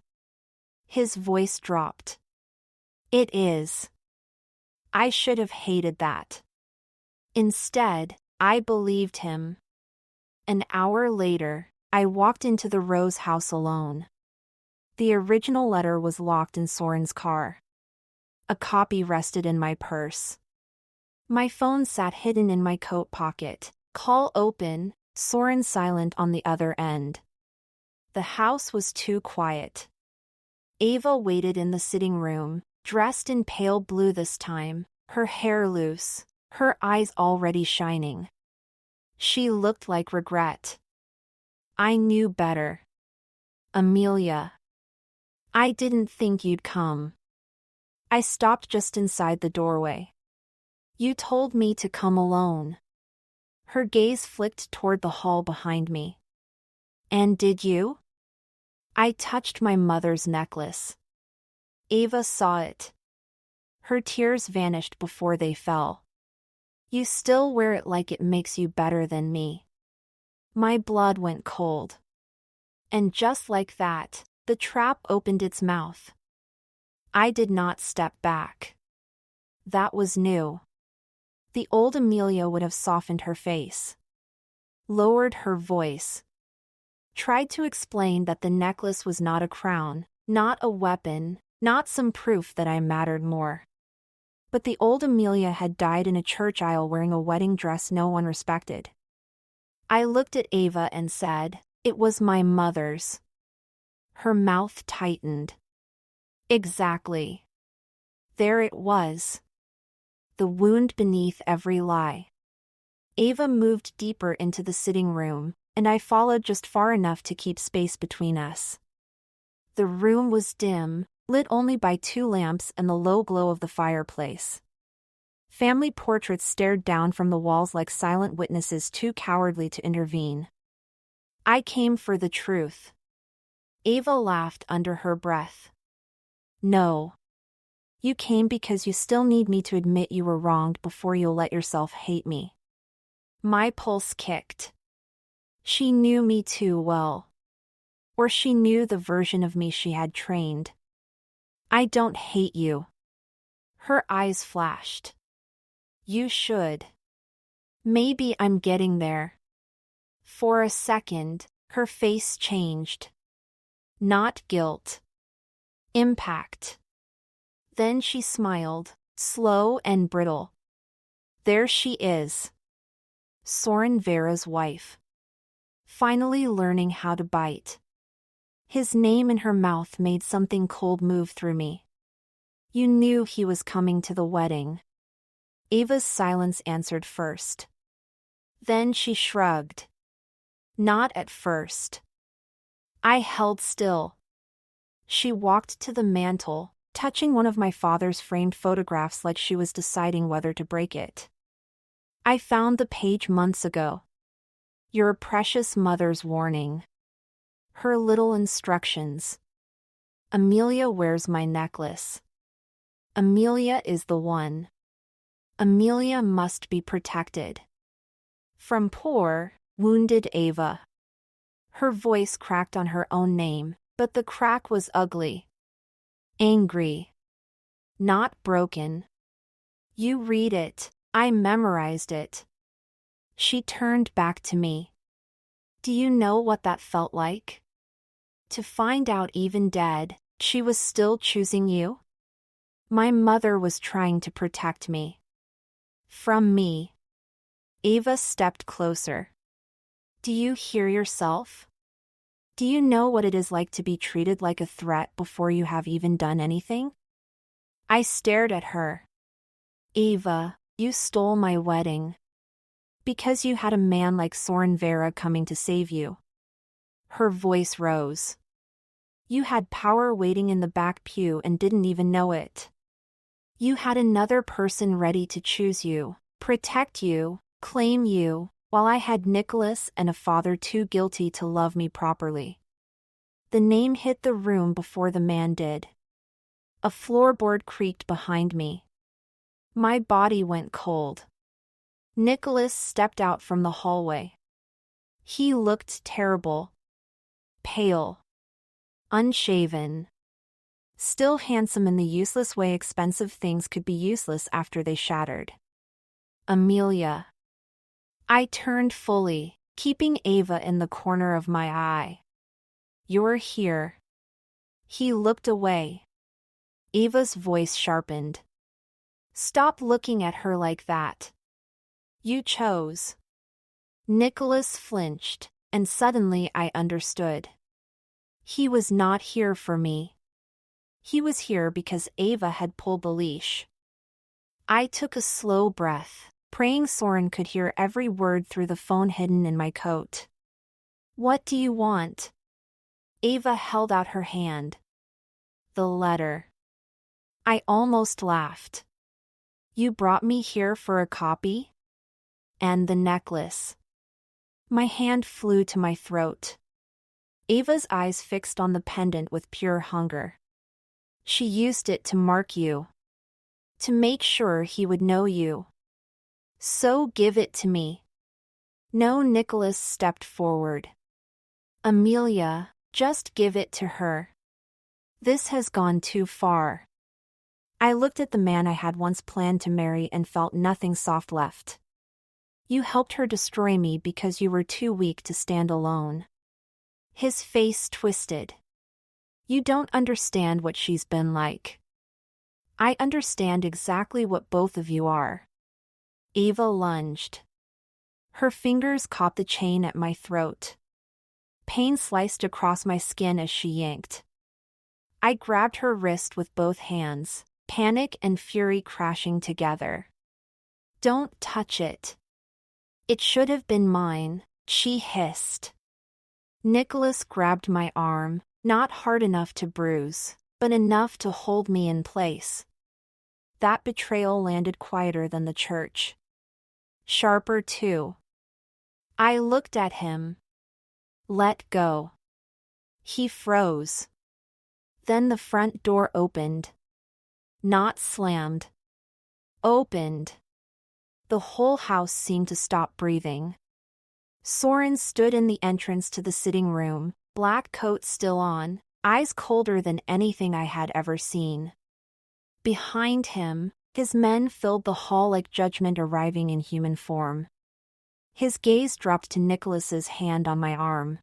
His voice dropped. It is. I should have hated that. Instead, I believed him. An hour later, I walked into the Rose house alone. The original letter was locked in Soren's car. A copy rested in my purse. My phone sat hidden in my coat pocket. Call open, Soren silent on the other end. The house was too quiet. Ava waited in the sitting room, dressed in pale blue this time, her hair loose, her eyes already shining. She looked like regret. I knew better. Amelia. I didn't think you'd come. I stopped just inside the doorway. You told me to come alone. Her gaze flicked toward the hall behind me. And did you? I touched my mother's necklace. Ava saw it. Her tears vanished before they fell. You still wear it like it makes you better than me. My blood went cold. And just like that, the trap opened its mouth. I did not step back. That was new. The old Amelia would have softened her face, lowered her voice, tried to explain that the necklace was not a crown, not a weapon, not some proof that I mattered more. But the old Amelia had died in a church aisle wearing a wedding dress no one respected. I looked at Ava and said, "It was my mother's." Her mouth tightened. Exactly. There it was. The wound beneath every lie. Ava moved deeper into the sitting room, and I followed just far enough to keep space between us. The room was dim, lit only by 2 lamps and the low glow of the fireplace. Family portraits stared down from the walls like silent witnesses too cowardly to intervene. I came for the truth. Ava laughed under her breath. No. You came because you still need me to admit you were wronged before you'll let yourself hate me. My pulse kicked. She knew me too well. Or she knew the version of me she had trained. I don't hate you. Her eyes flashed. You should. Maybe I'm getting there. For a second, her face changed. Not guilt. Impact. Then she smiled, slow and brittle. There she is. Soren Veyra's wife. Finally learning how to bite. His name in her mouth made something cold move through me. You knew he was coming to the wedding. Ava's silence answered first. Then she shrugged. Not at first. I held still. She walked to the mantel, touching one of my father's framed photographs like she was deciding whether to break it. I found the page months ago. Your precious mother's warning. Her little instructions. Amelia wears my necklace. Amelia is the one. Amelia must be protected. From poor, wounded Ava. Her voice cracked on her own name, but the crack was ugly. Angry. Not broken. You read it. I memorized it. She turned back to me. Do you know what that felt like? To find out even dead, she was still choosing you? My mother was trying to protect me. From me. Ava stepped closer. Do you hear yourself? Do you know what it is like to be treated like a threat before you have even done anything? I stared at her. Ava, you stole my wedding. Because you had a man like Soren Veyra coming to save you. Her voice rose. You had power waiting in the back pew and didn't even know it. You had another person ready to choose you, protect you, Claim you, while I had Nicholas and a father too guilty to love me properly. The name hit the room before the man did. A floorboard creaked behind me. My body went cold. Nicholas stepped out from the hallway. He looked terrible. Pale. Unshaven. Still handsome in the useless way expensive things could be useless after they shattered. Amelia. I turned fully, keeping Ava in the corner of my eye. You're here. He looked away. Ava's voice sharpened. Stop looking at her like that. You chose. Nicholas flinched, and suddenly I understood. He was not here for me. He was here because Ava had pulled the leash. I took a slow breath, praying Soren could hear every word through the phone hidden in my coat. What do you want? Ava held out her hand. The letter. I almost laughed. You brought me here for a copy? And the necklace. My hand flew to my throat. Ava's eyes fixed on the pendant with pure hunger. She used it to mark you. To make sure he would know you. So give it to me. No, Nicholas stepped forward. Amelia, just give it to her. This has gone too far. I looked at the man I had once planned to marry and felt nothing soft left. You helped her destroy me because you were too weak to stand alone. His face twisted. You don't understand what she's been like. I understand exactly what both of you are. Ava lunged. Her fingers caught the chain at my throat. Pain sliced across my skin as she yanked. I grabbed her wrist with both hands, panic and fury crashing together. Don't touch it. It should have been mine, she hissed. Nicholas grabbed my arm, not hard enough to bruise, but enough to hold me in place. That betrayal landed quieter than the church. Sharper too. I looked at him. Let go. He froze. Then the front door opened. Not slammed. Opened. The whole house seemed to stop breathing. Soren stood in the entrance to the sitting room, black coat still on, eyes colder than anything I had ever seen. Behind him, his men filled the hall like judgment arriving in human form. His gaze dropped to Nicholas's hand on my arm.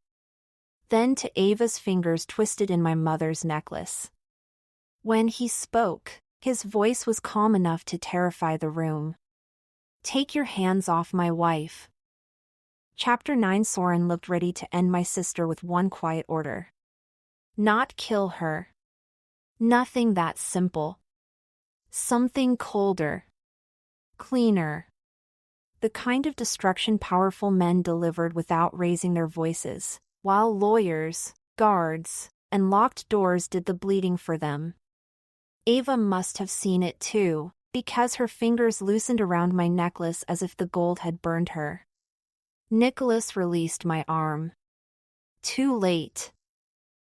Then to Ava's fingers twisted in my mother's necklace. When he spoke, his voice was calm enough to terrify the room. Take your hands off my wife. Chapter 9. Soren looked ready to end my sister with one quiet order. Not kill her. Nothing that simple. Something colder. Cleaner. The kind of destruction powerful men delivered without raising their voices, while lawyers, guards, and locked doors did the bleeding for them. Ava must have seen it too, because her fingers loosened around my necklace as if the gold had burned her. Nicholas released my arm. Too late.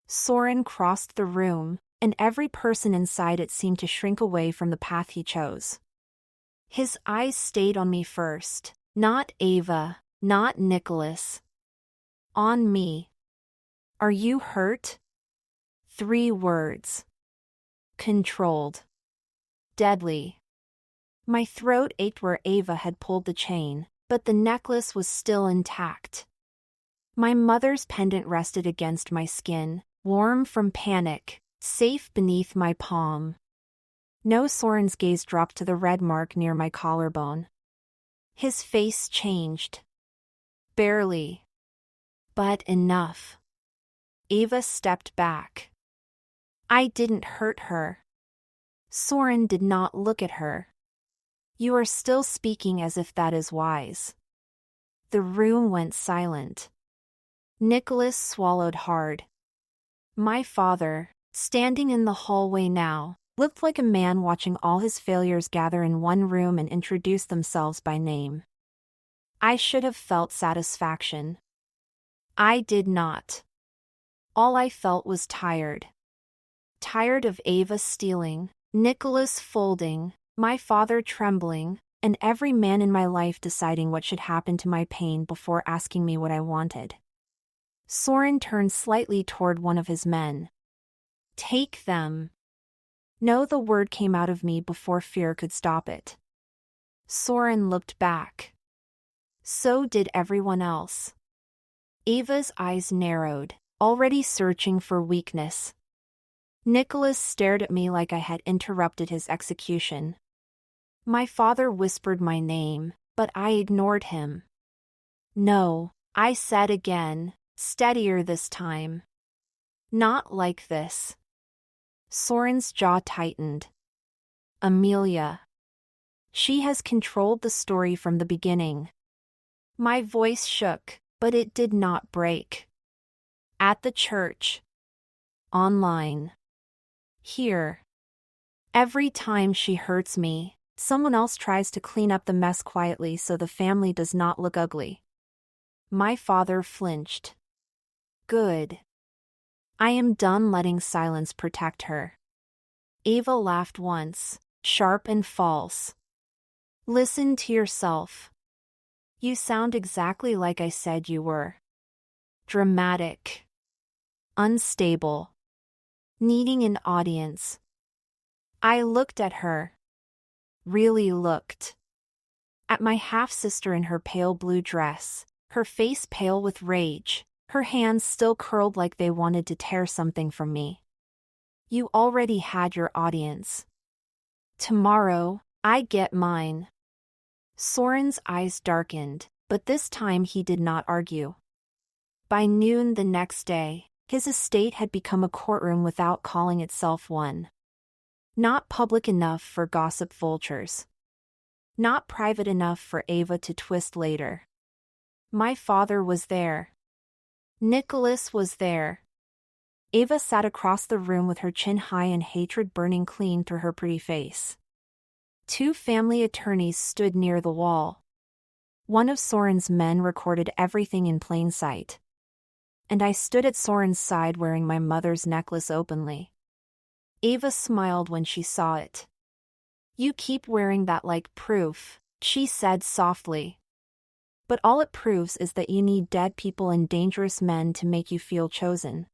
Soren crossed the room, and every person inside it seemed to shrink away from the path he chose. His eyes stayed on me first, not Ava, not Nicholas. On me. Are you hurt? 3 words. Controlled. Deadly. My throat ached where Ava had pulled the chain, but the necklace was still intact. My mother's pendant rested against my skin, warm from panic, safe beneath my palm. No, Soren's gaze dropped to the red mark near my collarbone. His face changed. Barely. But enough. Ava stepped back. I didn't hurt her. Soren did not look at her. You are still speaking as if that is wise. The room went silent. Nicholas swallowed hard. My father, standing in the hallway now, looked like a man watching all his failures gather in one room and introduce themselves by name. I should have felt satisfaction. I did not. All I felt was tired. Tired of Ava stealing, Nicholas folding, my father trembling, and every man in my life deciding what should happen to my pain before asking me what I wanted. Soren turned slightly toward one of his men. Take them. No, the word came out of me before fear could stop it. Soren looked back. So did everyone else. Ava's eyes narrowed, already searching for weakness. Nicholas stared at me like I had interrupted his execution. My father whispered my name, but I ignored him. No, I said again, steadier this time. Not like this. Soren's jaw tightened. Amelia. She has controlled the story from the beginning. My voice shook, but it did not break. At the church. Online. Here. Every time she hurts me, someone else tries to clean up the mess quietly so the family does not look ugly. My father flinched. Good. I am done letting silence protect her. Ava laughed once, sharp and false. Listen to yourself. You sound exactly like I said you were. Dramatic. Unstable. Needing an audience. I looked at her. Really looked. At my half-sister in her pale blue dress, her face pale with rage, her hands still curled like they wanted to tear something from me. You already had your audience. Tomorrow, I get mine. Soren's eyes darkened, but this time he did not argue. By noon the next day, his estate had become a courtroom without calling itself one. Not public enough for gossip vultures. Not private enough for Ava to twist later. My father was there. Nicholas was there. Ava sat across the room with her chin high and hatred burning clean through her pretty face. Two family attorneys stood near the wall. One of Soren's men recorded everything in plain sight. And I stood at Soren's side wearing my mother's necklace openly. Ava smiled when she saw it. You keep wearing that like proof, she said softly. But all it proves is that you need dead people and dangerous men to make you feel chosen.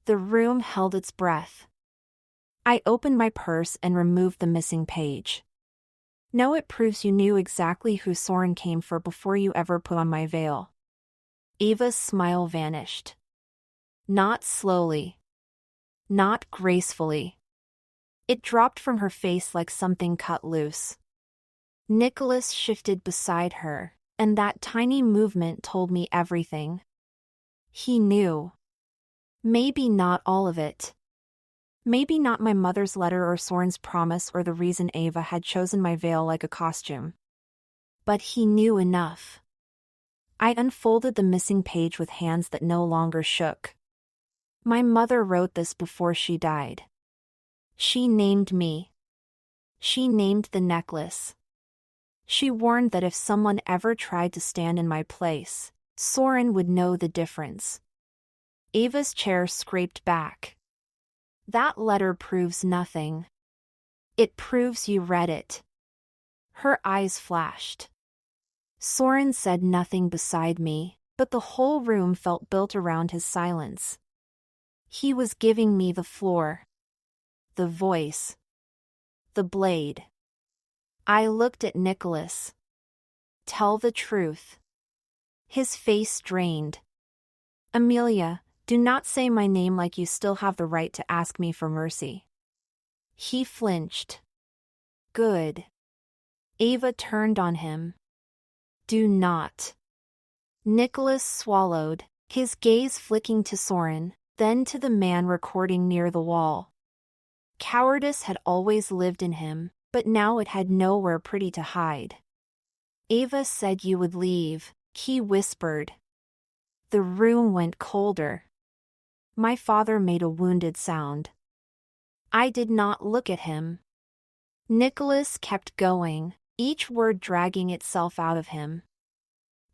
The room held its breath. I opened my purse and removed the missing page. No, it proves you knew exactly who Soren came for before you ever put on my veil. Ava's smile vanished. Not slowly. Not gracefully. It dropped from her face like something cut loose. Nicholas shifted beside her, and that tiny movement told me everything. He knew. Maybe not all of it. Maybe not my mother's letter or Soren's promise or the reason Ava had chosen my veil like a costume. But he knew enough. I unfolded the missing page with hands that no longer shook. My mother wrote this before she died. She named me. She named the necklace. She warned that if someone ever tried to stand in my place, Soren would know the difference. Ava's chair scraped back. That letter proves nothing. It proves you read it. Her eyes flashed. Soren said nothing beside me, but the whole room felt built around his silence. He was giving me the floor. The voice. The blade. I looked at Nicholas. Tell the truth. His face drained. Amelia, do not say my name like you still have the right to ask me for mercy. He flinched. Good. Ava turned on him. Do not. Nicholas swallowed, his gaze flicking to Soren, then to the man recording near the wall. Cowardice had always lived in him, but now it had nowhere pretty to hide. Ava said you would leave, he whispered. The room went colder. My father made a wounded sound. I did not look at him. Nicholas kept going, each word dragging itself out of him.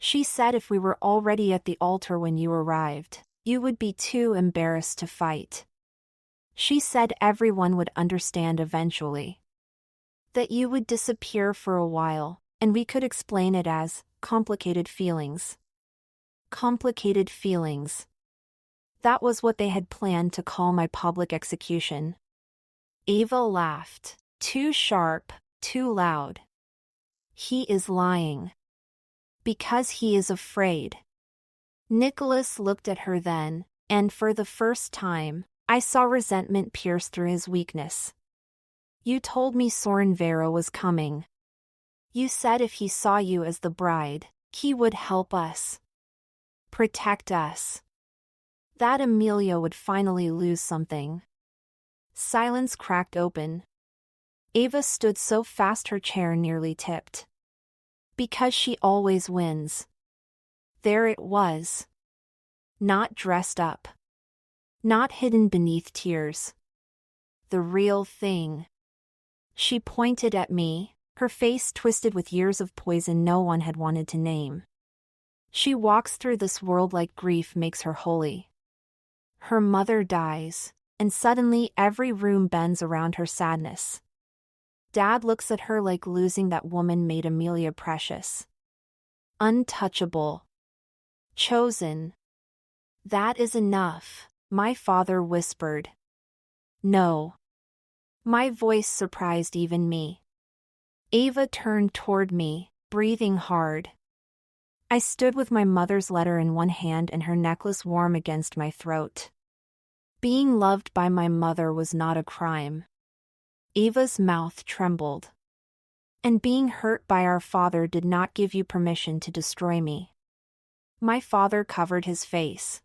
She said if we were already at the altar when you arrived, you would be too embarrassed to fight. She said everyone would understand eventually. That you would disappear for a while, and we could explain it as complicated feelings. Complicated feelings. That was what they had planned to call my public execution. Ava laughed. Too sharp, too loud. He is lying. Because he is afraid. Nicholas looked at her then, and for the first time, I saw resentment pierce through his weakness. You told me Soren Veyra was coming. You said if he saw you as the bride, he would help us. Protect us. That Amelia would finally lose something. Silence cracked open. Ava stood so fast her chair nearly tipped. Because she always wins. There it was. Not dressed up. Not hidden beneath tears. The real thing. She pointed at me, her face twisted with years of poison no one had wanted to name. She walks through this world like grief makes her holy. Her mother dies, and suddenly every room bends around her sadness. Dad looks at her like losing that woman made Amelia precious. Untouchable. Chosen. That is enough, my father whispered. No. My voice surprised even me. Ava turned toward me, breathing hard. I stood with my mother's letter in one hand and her necklace warm against my throat. Being loved by my mother was not a crime. Ava's mouth trembled. And being hurt by our father did not give you permission to destroy me. My father covered his face.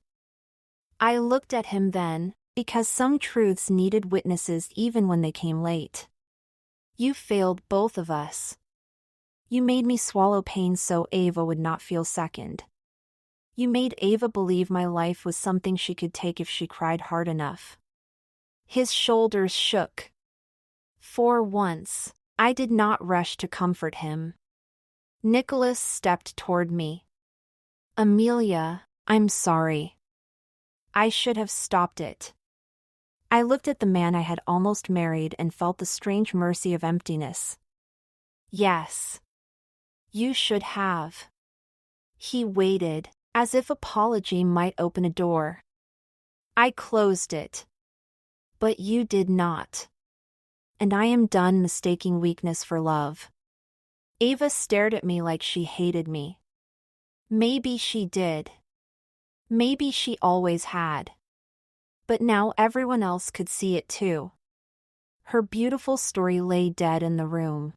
I looked at him then, because some truths needed witnesses even when they came late. You failed both of us. You made me swallow pain so Ava would not feel second. You made Ava believe my life was something she could take if she cried hard enough. His shoulders shook. For once, I did not rush to comfort him. Nicholas stepped toward me. Amelia, I'm sorry. I should have stopped it. I looked at the man I had almost married and felt the strange mercy of emptiness. Yes. You should have. He waited, as if apology might open a door. I closed it. But you did not. And I am done mistaking weakness for love. Ava stared at me like she hated me. Maybe she did. Maybe she always had. But now everyone else could see it too. Her beautiful story lay dead in the room.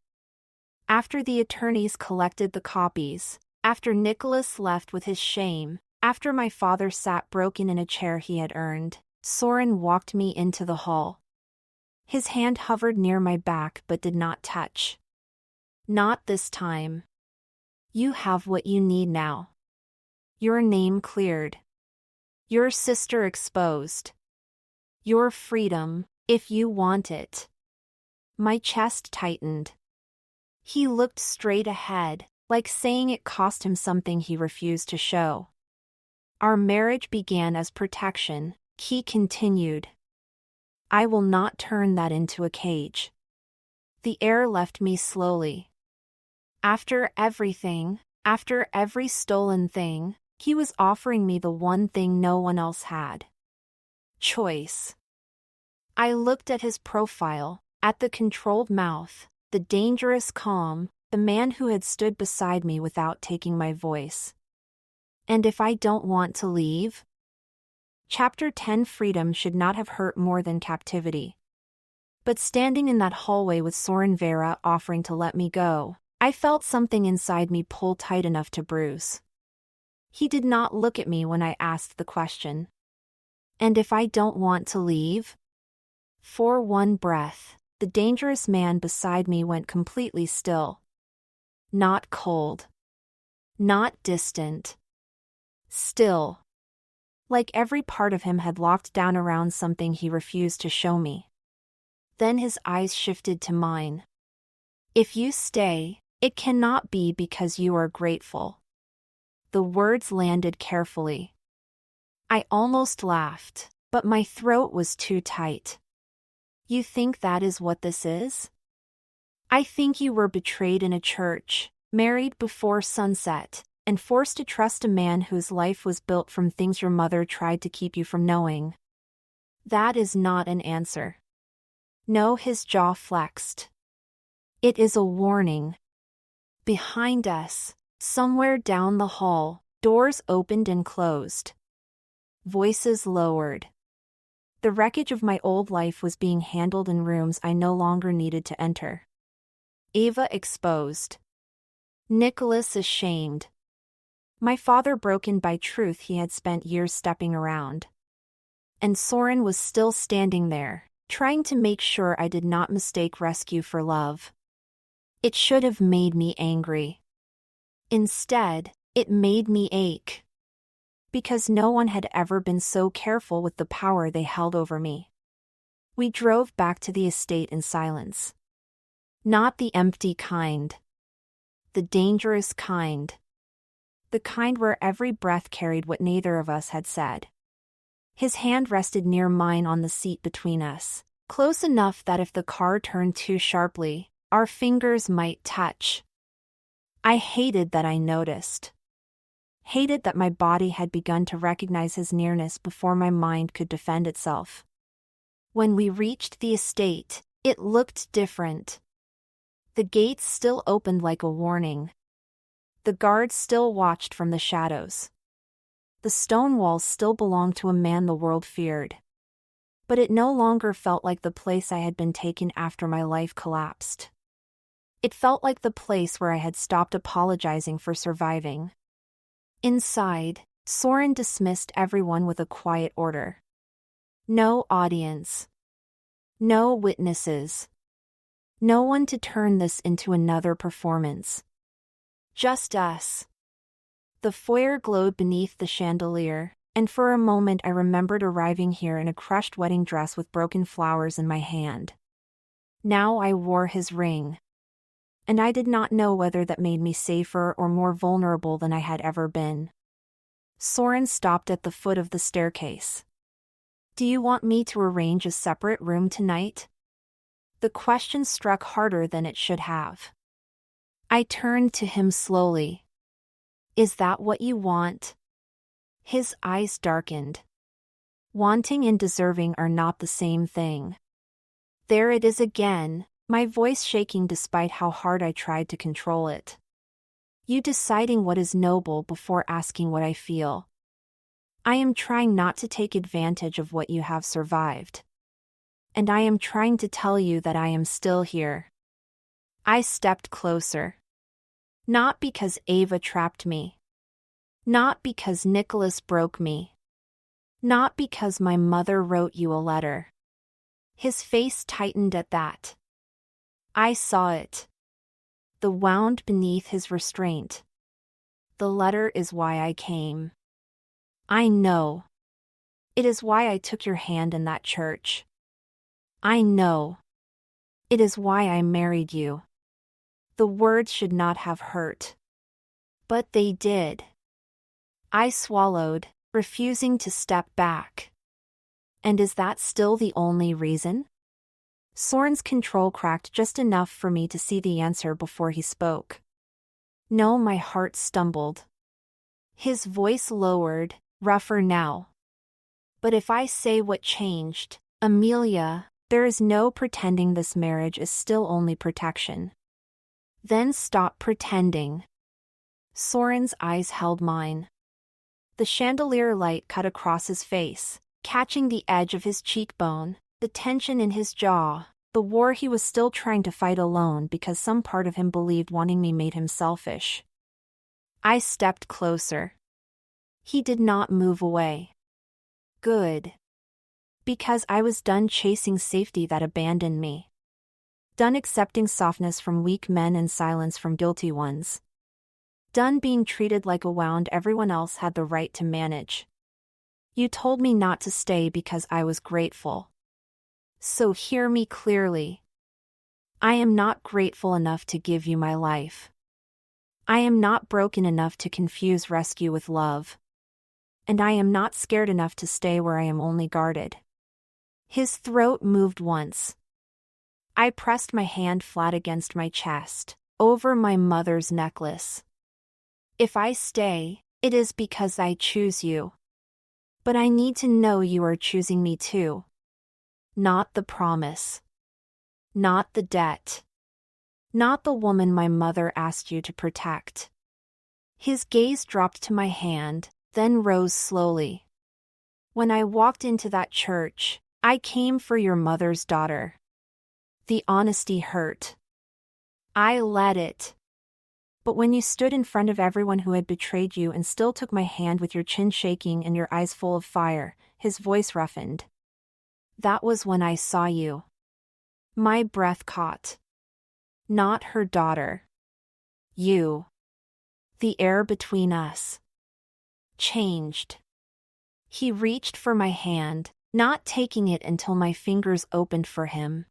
After the attorneys collected the copies, after Nicholas left with his shame, after my father sat broken in a chair he had earned, Soren walked me into the hall. His hand hovered near my back but did not touch. Not this time. You have what you need now. Your name cleared. Your sister exposed. Your freedom, if you want it. My chest tightened. He looked straight ahead, like saying it cost him something he refused to show. Our marriage began as protection, he continued. I will not turn that into a cage. The air left me slowly. After everything, after every stolen thing, he was offering me the one thing no one else had. Choice. I looked at his profile, at the controlled mouth, the dangerous calm, the man who had stood beside me without taking my voice. And if I don't want to leave? Chapter 10 Freedom should not have hurt more than captivity. But standing in that hallway with Soren Veyra offering to let me go, I felt something inside me pull tight enough to bruise. He did not look at me when I asked the question. And if I don't want to leave? For one breath, the dangerous man beside me went completely still. Not cold. Not distant. Still. Like every part of him had locked down around something he refused to show me. Then his eyes shifted to mine. If you stay, it cannot be because you are grateful. The words landed carefully. I almost laughed, but my throat was too tight. You think that is what this is? I think you were betrayed in a church, married before sunset, and forced to trust a man whose life was built from things your mother tried to keep you from knowing. That is not an answer. No, his jaw flexed. It is a warning. Behind us, somewhere down the hall, doors opened and closed. Voices lowered. The wreckage of my old life was being handled in rooms I no longer needed to enter. Ava exposed. Nicholas ashamed. My father broken by truth he had spent years stepping around. And Soren was still standing there, trying to make sure I did not mistake rescue for love. It should have made me angry. Instead, it made me ache. Because no one had ever been so careful with the power they held over me. We drove back to the estate in silence. Not the empty kind. The dangerous kind. The kind where every breath carried what neither of us had said. His hand rested near mine on the seat between us, close enough that if the car turned too sharply, our fingers might touch. I hated that I noticed. Hated that my body had begun to recognize his nearness before my mind could defend itself. When we reached the estate, it looked different. The gates still opened like a warning. The guards still watched from the shadows. The stone walls still belonged to a man the world feared. But it no longer felt like the place I had been taken after my life collapsed. It felt like the place where I had stopped apologizing for surviving. Inside, Soren dismissed everyone with a quiet order. No audience. No witnesses. No one to turn this into another performance. Just us. The foyer glowed beneath the chandelier, and for a moment I remembered arriving here in a crushed wedding dress with broken flowers in my hand. Now I wore his ring. And I did not know whether that made me safer or more vulnerable than I had ever been. Soren stopped at the foot of the staircase. Do you want me to arrange a separate room tonight? The question struck harder than it should have. I turned to him slowly. Is that what you want? His eyes darkened. Wanting and deserving are not the same thing. There it is again, my voice shaking despite how hard I tried to control it. You deciding what is noble before asking what I feel. I am trying not to take advantage of what you have survived. And I am trying to tell you that I am still here. I stepped closer. Not because Ava trapped me. Not because Nicholas broke me. Not because my mother wrote you a letter. His face tightened at that. I saw it. The wound beneath his restraint. The letter is why I came. I know. It is why I took your hand in that church. I know. It is why I married you. The words should not have hurt. But they did. I swallowed, refusing to step back. And is that still the only reason? Soren's control cracked just enough for me to see the answer before he spoke. No, my heart stumbled. His voice lowered, rougher now. But if I say what changed, Amelia, there is no pretending this marriage is still only protection. Then stop pretending. Soren's eyes held mine. The chandelier light cut across his face, catching the edge of his cheekbone, the tension in his jaw, the war he was still trying to fight alone because some part of him believed wanting me made him selfish. I stepped closer. He did not move away. Good. Because I was done chasing safety that abandoned me. Done accepting softness from weak men and silence from guilty ones. Done being treated like a wound everyone else had the right to manage. You told me not to stay because I was grateful. So hear me clearly. I am not grateful enough to give you my life. I am not broken enough to confuse rescue with love. And I am not scared enough to stay where I am only guarded. His throat moved once. I pressed my hand flat against my chest, over my mother's necklace. If I stay, it is because I choose you. But I need to know you are choosing me too. Not the promise. Not the debt. Not the woman my mother asked you to protect. His gaze dropped to my hand, then rose slowly. When I walked into that church, I came for your mother's daughter. The honesty hurt. I let it. But when you stood in front of everyone who had betrayed you and still took my hand with your chin shaking and your eyes full of fire, his voice roughened. That was when I saw you. My breath caught. Not her daughter. You. The air between us changed. He reached for my hand, not taking it until my fingers opened for him.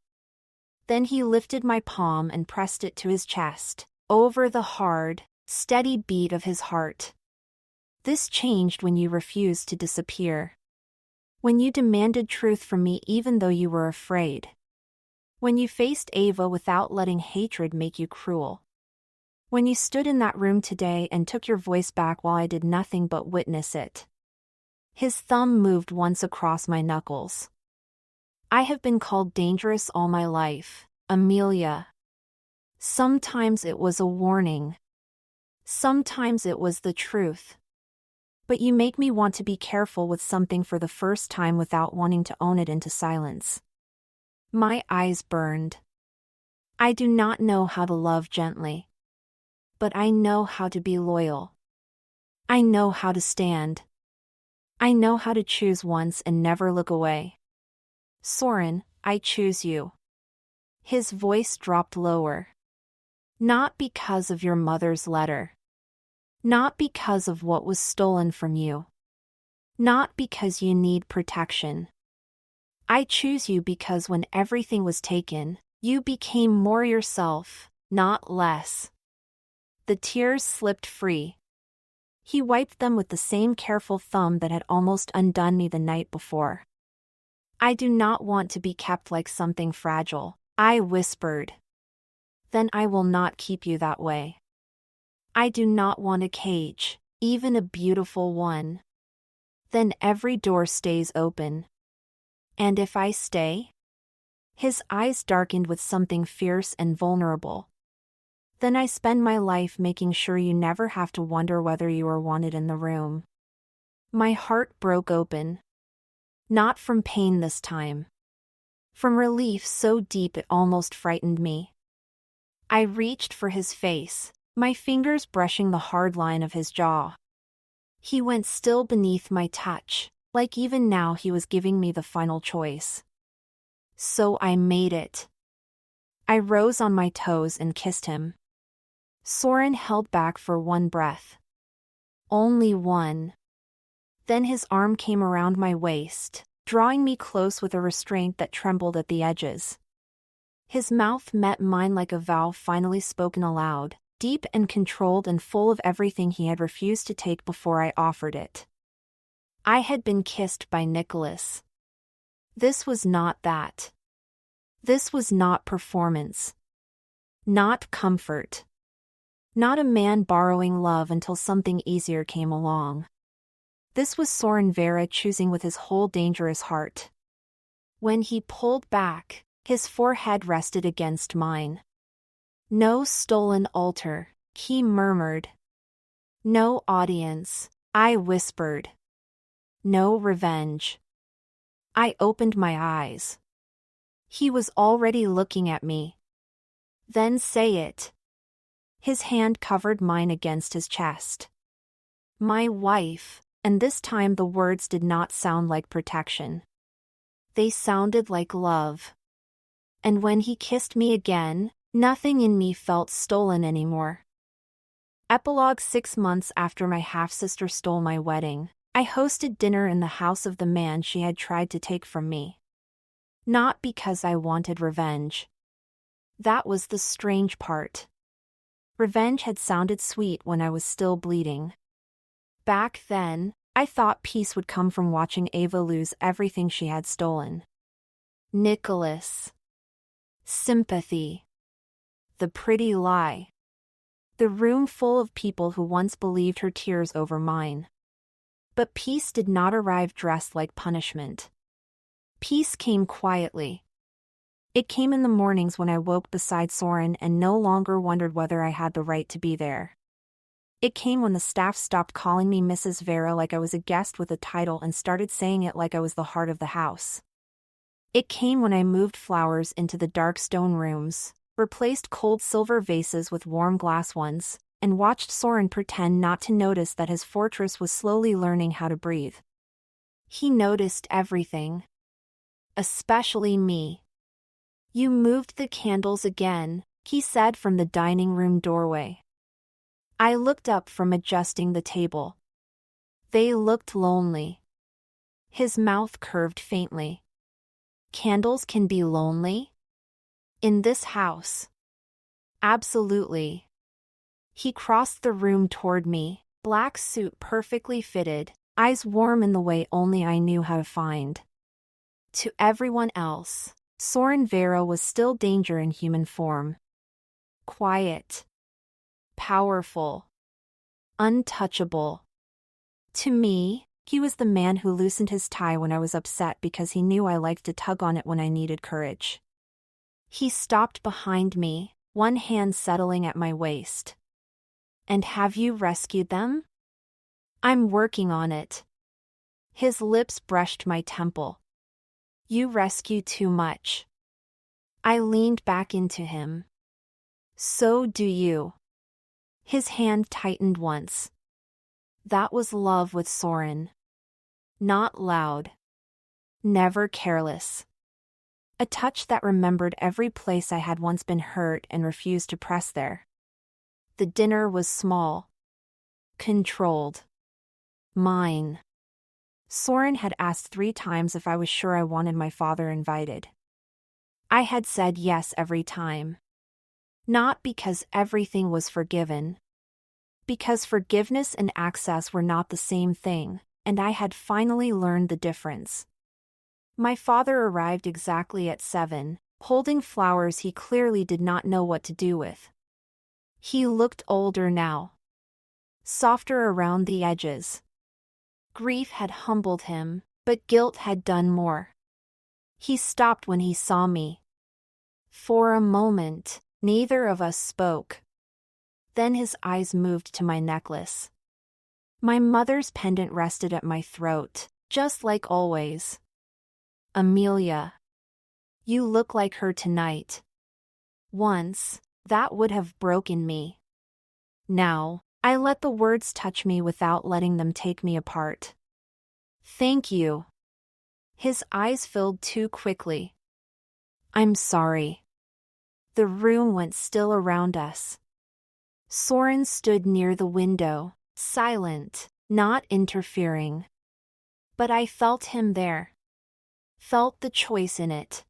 Then he lifted my palm and pressed it to his chest, over the hard, steady beat of his heart. This changed when you refused to disappear. When you demanded truth from me even though you were afraid. When you faced Ava without letting hatred make you cruel. When you stood in that room today and took your voice back while I did nothing but witness it. His thumb moved once across my knuckles. I have been called dangerous all my life, Amelia. Sometimes it was a warning. Sometimes it was the truth. But you make me want to be careful with something for the first time without wanting to own it into silence. My eyes burned. I do not know how to love gently. But I know how to be loyal. I know how to stand. I know how to choose once and never look away. Soren, I choose you. His voice dropped lower. Not because of your mother's letter. Not because of what was stolen from you. Not because you need protection. I choose you because when everything was taken, you became more yourself, not less. The tears slipped free. He wiped them with the same careful thumb that had almost undone me the night before. I do not want to be kept like something fragile, I whispered. Then I will not keep you that way. I do not want a cage, even a beautiful one. Then every door stays open. And if I stay? His eyes darkened with something fierce and vulnerable. Then I spend my life making sure you never have to wonder whether you are wanted in the room. My heart broke open. Not from pain this time. From relief so deep it almost frightened me. I reached for his face, my fingers brushing the hard line of his jaw. He went still beneath my touch, like even now he was giving me the final choice. So I made it. I rose on my toes and kissed him. Soren held back for one breath. Only one. Then his arm came around my waist, drawing me close with a restraint that trembled at the edges. His mouth met mine like a vow finally spoken aloud, deep and controlled and full of everything he had refused to take before I offered it. I had been kissed by Nicholas. This was not that. This was not performance. Not comfort. Not a man borrowing love until something easier came along. This was Soren Veyra choosing with his whole dangerous heart. When he pulled back, his forehead rested against mine. No stolen altar, he murmured. No audience, I whispered. No revenge. I opened my eyes. He was already looking at me. Then say it. His hand covered mine against his chest. My wife, and this time the words did not sound like protection. They sounded like love. And when he kissed me again, nothing in me felt stolen anymore. Epilogue 6 months after my half-sister stole my wedding, I hosted dinner in the house of the man she had tried to take from me. Not because I wanted revenge. That was the strange part. Revenge had sounded sweet when I was still bleeding. Back then, I thought peace would come from watching Ava lose everything she had stolen. Nicholas. Sympathy. The pretty lie. The room full of people who once believed her tears over mine. But peace did not arrive dressed like punishment. Peace came quietly. It came in the mornings when I woke beside Soren and no longer wondered whether I had the right to be there. It came when the staff stopped calling me Mrs. Veyra like I was a guest with a title and started saying it like I was the heart of the house. It came when I moved flowers into the dark stone rooms, replaced cold silver vases with warm glass ones, and watched Soren pretend not to notice that his fortress was slowly learning how to breathe. He noticed everything. Especially me. "You moved the candles again," he said from the dining room doorway. I looked up from adjusting the table. They looked lonely. His mouth curved faintly. Candles can be lonely? In this house? Absolutely. He crossed the room toward me, black suit perfectly fitted, eyes warm in the way only I knew how to find. To everyone else, Soren Veyra was still danger in human form. Quiet. Powerful. Untouchable. To me, he was the man who loosened his tie when I was upset because he knew I liked to tug on it when I needed courage. He stopped behind me, one hand settling at my waist. "And have you rescued them?" "I'm working on it." His lips brushed my temple. "You rescue too much." I leaned back into him. "So do you." His hand tightened once. That was love with Soren. Not loud. Never careless. A touch that remembered every place I had once been hurt and refused to press there. The dinner was small. Controlled. Mine. Soren had asked 3 times if I was sure I wanted my father invited. I had said yes every time. Not because everything was forgiven. Because forgiveness and access were not the same thing, and I had finally learned the difference. My father arrived exactly at 7, holding flowers he clearly did not know what to do with. He looked older now. Softer around the edges. Grief had humbled him, but guilt had done more. He stopped when he saw me. For a moment, neither of us spoke. Then his eyes moved to my necklace. My mother's pendant rested at my throat, just like always. "Amelia. You look like her tonight." Once, that would have broken me. Now, I let the words touch me without letting them take me apart. "Thank you." His eyes filled too quickly. "I'm sorry." The room went still around us. Soren stood near the window, silent, not interfering. But I felt him there. Felt the choice in it.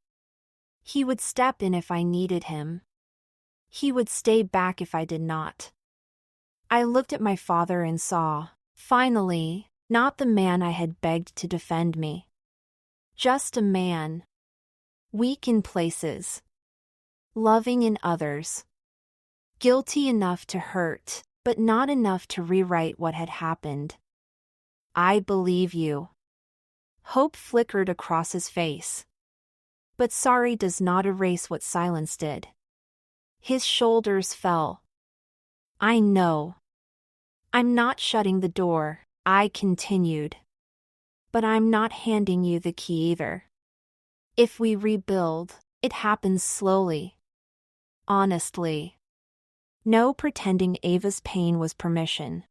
He would step in if I needed him. He would stay back if I did not. I looked at my father and saw, finally, not the man I had begged to defend me. Just a man. Weak in places. Loving in others. Guilty enough to hurt, but not enough to rewrite what had happened. "I believe you." Hope flickered across his face. But sorry does not erase what silence did. His shoulders fell. "I know. I'm not shutting the door," I continued. "But I'm not handing you the key either. If we rebuild, it happens slowly. Honestly. No pretending Ava's pain was permission.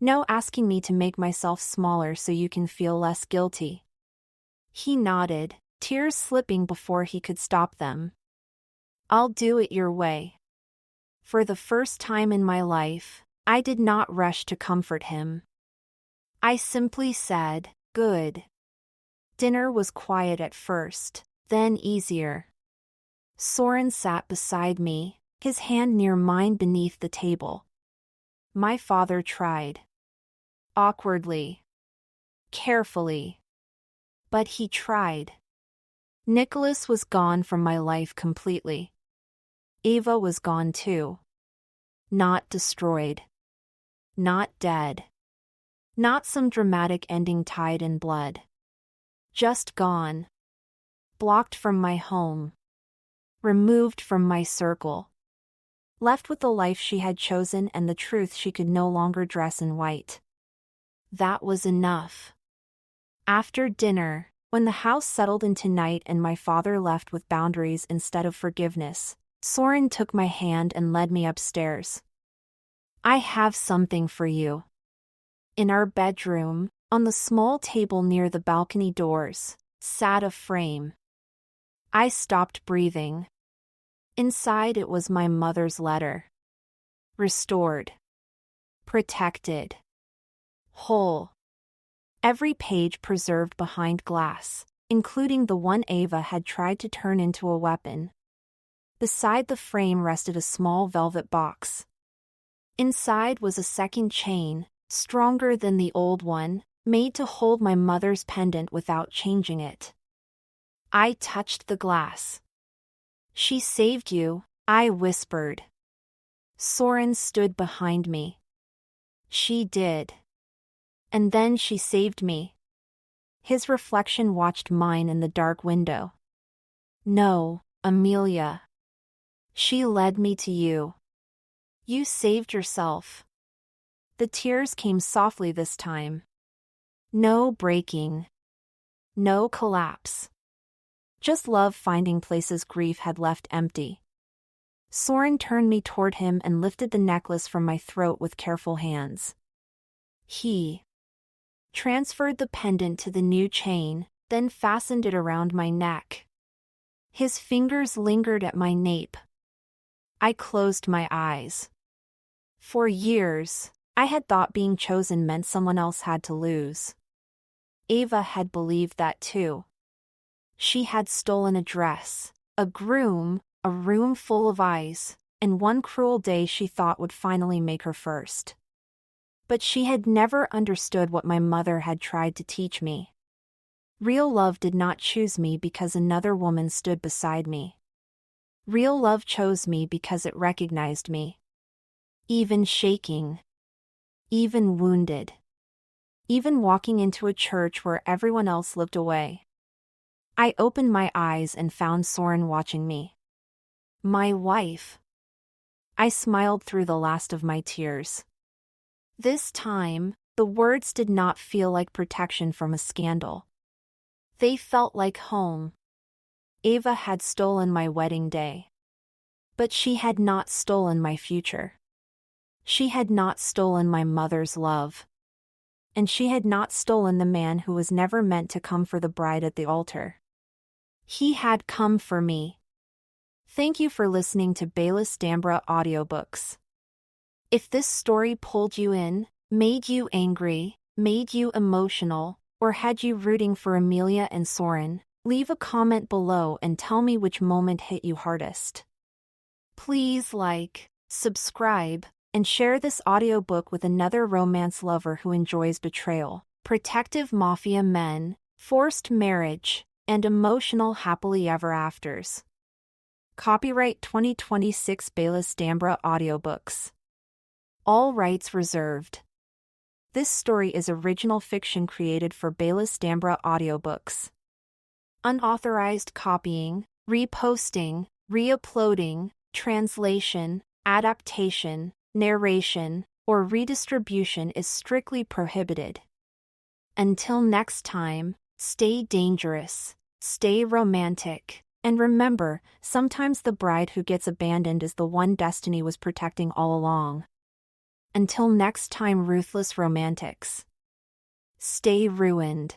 No asking me to make myself smaller so you can feel less guilty." He nodded, tears slipping before he could stop them. "I'll do it your way." For the first time in my life, I did not rush to comfort him. I simply said, "Good." Dinner was quiet at first, then easier. Soren sat beside me, his hand near mine beneath the table. My father tried. Awkwardly. Carefully. But he tried. Nicholas was gone from my life completely. Ava was gone too. Not destroyed. Not dead. Not some dramatic ending tied in blood. Just gone. Blocked from my home. Removed from my circle. Left with the life she had chosen and the truth she could no longer dress in white. That was enough. After dinner, when the house settled into night and my father left with boundaries instead of forgiveness, Soren took my hand and led me upstairs. I have something for you. In our bedroom, on the small table near the balcony doors, sat a frame. I stopped breathing. Inside it was my mother's letter. Restored. Protected. Whole. Every page preserved behind glass, including the one Ava had tried to turn into a weapon. Beside the frame rested a small velvet box. Inside was a second chain, stronger than the old one, made to hold my mother's pendant without changing it. I touched the glass. She saved you, I whispered. Soren stood behind me. She did. And then she saved me. His reflection watched mine in the dark window. No, Amelia. She led me to you. You saved yourself. The tears came softly this time. No breaking. No collapse. Just love finding places grief had left empty. Soren turned me toward him and lifted the necklace from my throat with careful hands. He transferred the pendant to the new chain, then fastened it around my neck. His fingers lingered at my nape. I closed my eyes. For years, I had thought being chosen meant someone else had to lose. Ava had believed that too. She had stolen a dress, a groom, a room full of eyes, and one cruel day she thought would finally make her first. But she had never understood what my mother had tried to teach me. Real love did not choose me because another woman stood beside me. Real love chose me because it recognized me. Even shaking. Even wounded. Even walking into a church where everyone else lived away. I opened my eyes and found Soren watching me. My wife. I smiled through the last of my tears. This time, the words did not feel like protection from a scandal. They felt like home. Ava had stolen my wedding day. But she had not stolen my future. She had not stolen my mother's love. And she had not stolen the man who was never meant to come for the bride at the altar. He had come for me. Thank you for listening to Bayless D'Ambra Audiobooks. If this story pulled you in, made you angry, made you emotional, or had you rooting for Amelia and Soren, leave a comment below and tell me which moment hit you hardest. Please like, subscribe, and share this audiobook with another romance lover who enjoys betrayal, protective mafia men, forced marriage, and emotional happily ever afters. Copyright 2026 Bayless D'Ambra Audiobooks. All rights reserved. This story is original fiction created for Bayless D'Ambra Audiobooks. Unauthorized copying, reposting, re-uploading, translation, adaptation, narration, or redistribution is strictly prohibited. Until next time, stay dangerous, stay romantic, and remember, sometimes the bride who gets abandoned is the one destiny was protecting all along. Until next time, ruthless romantics. Stay ruined.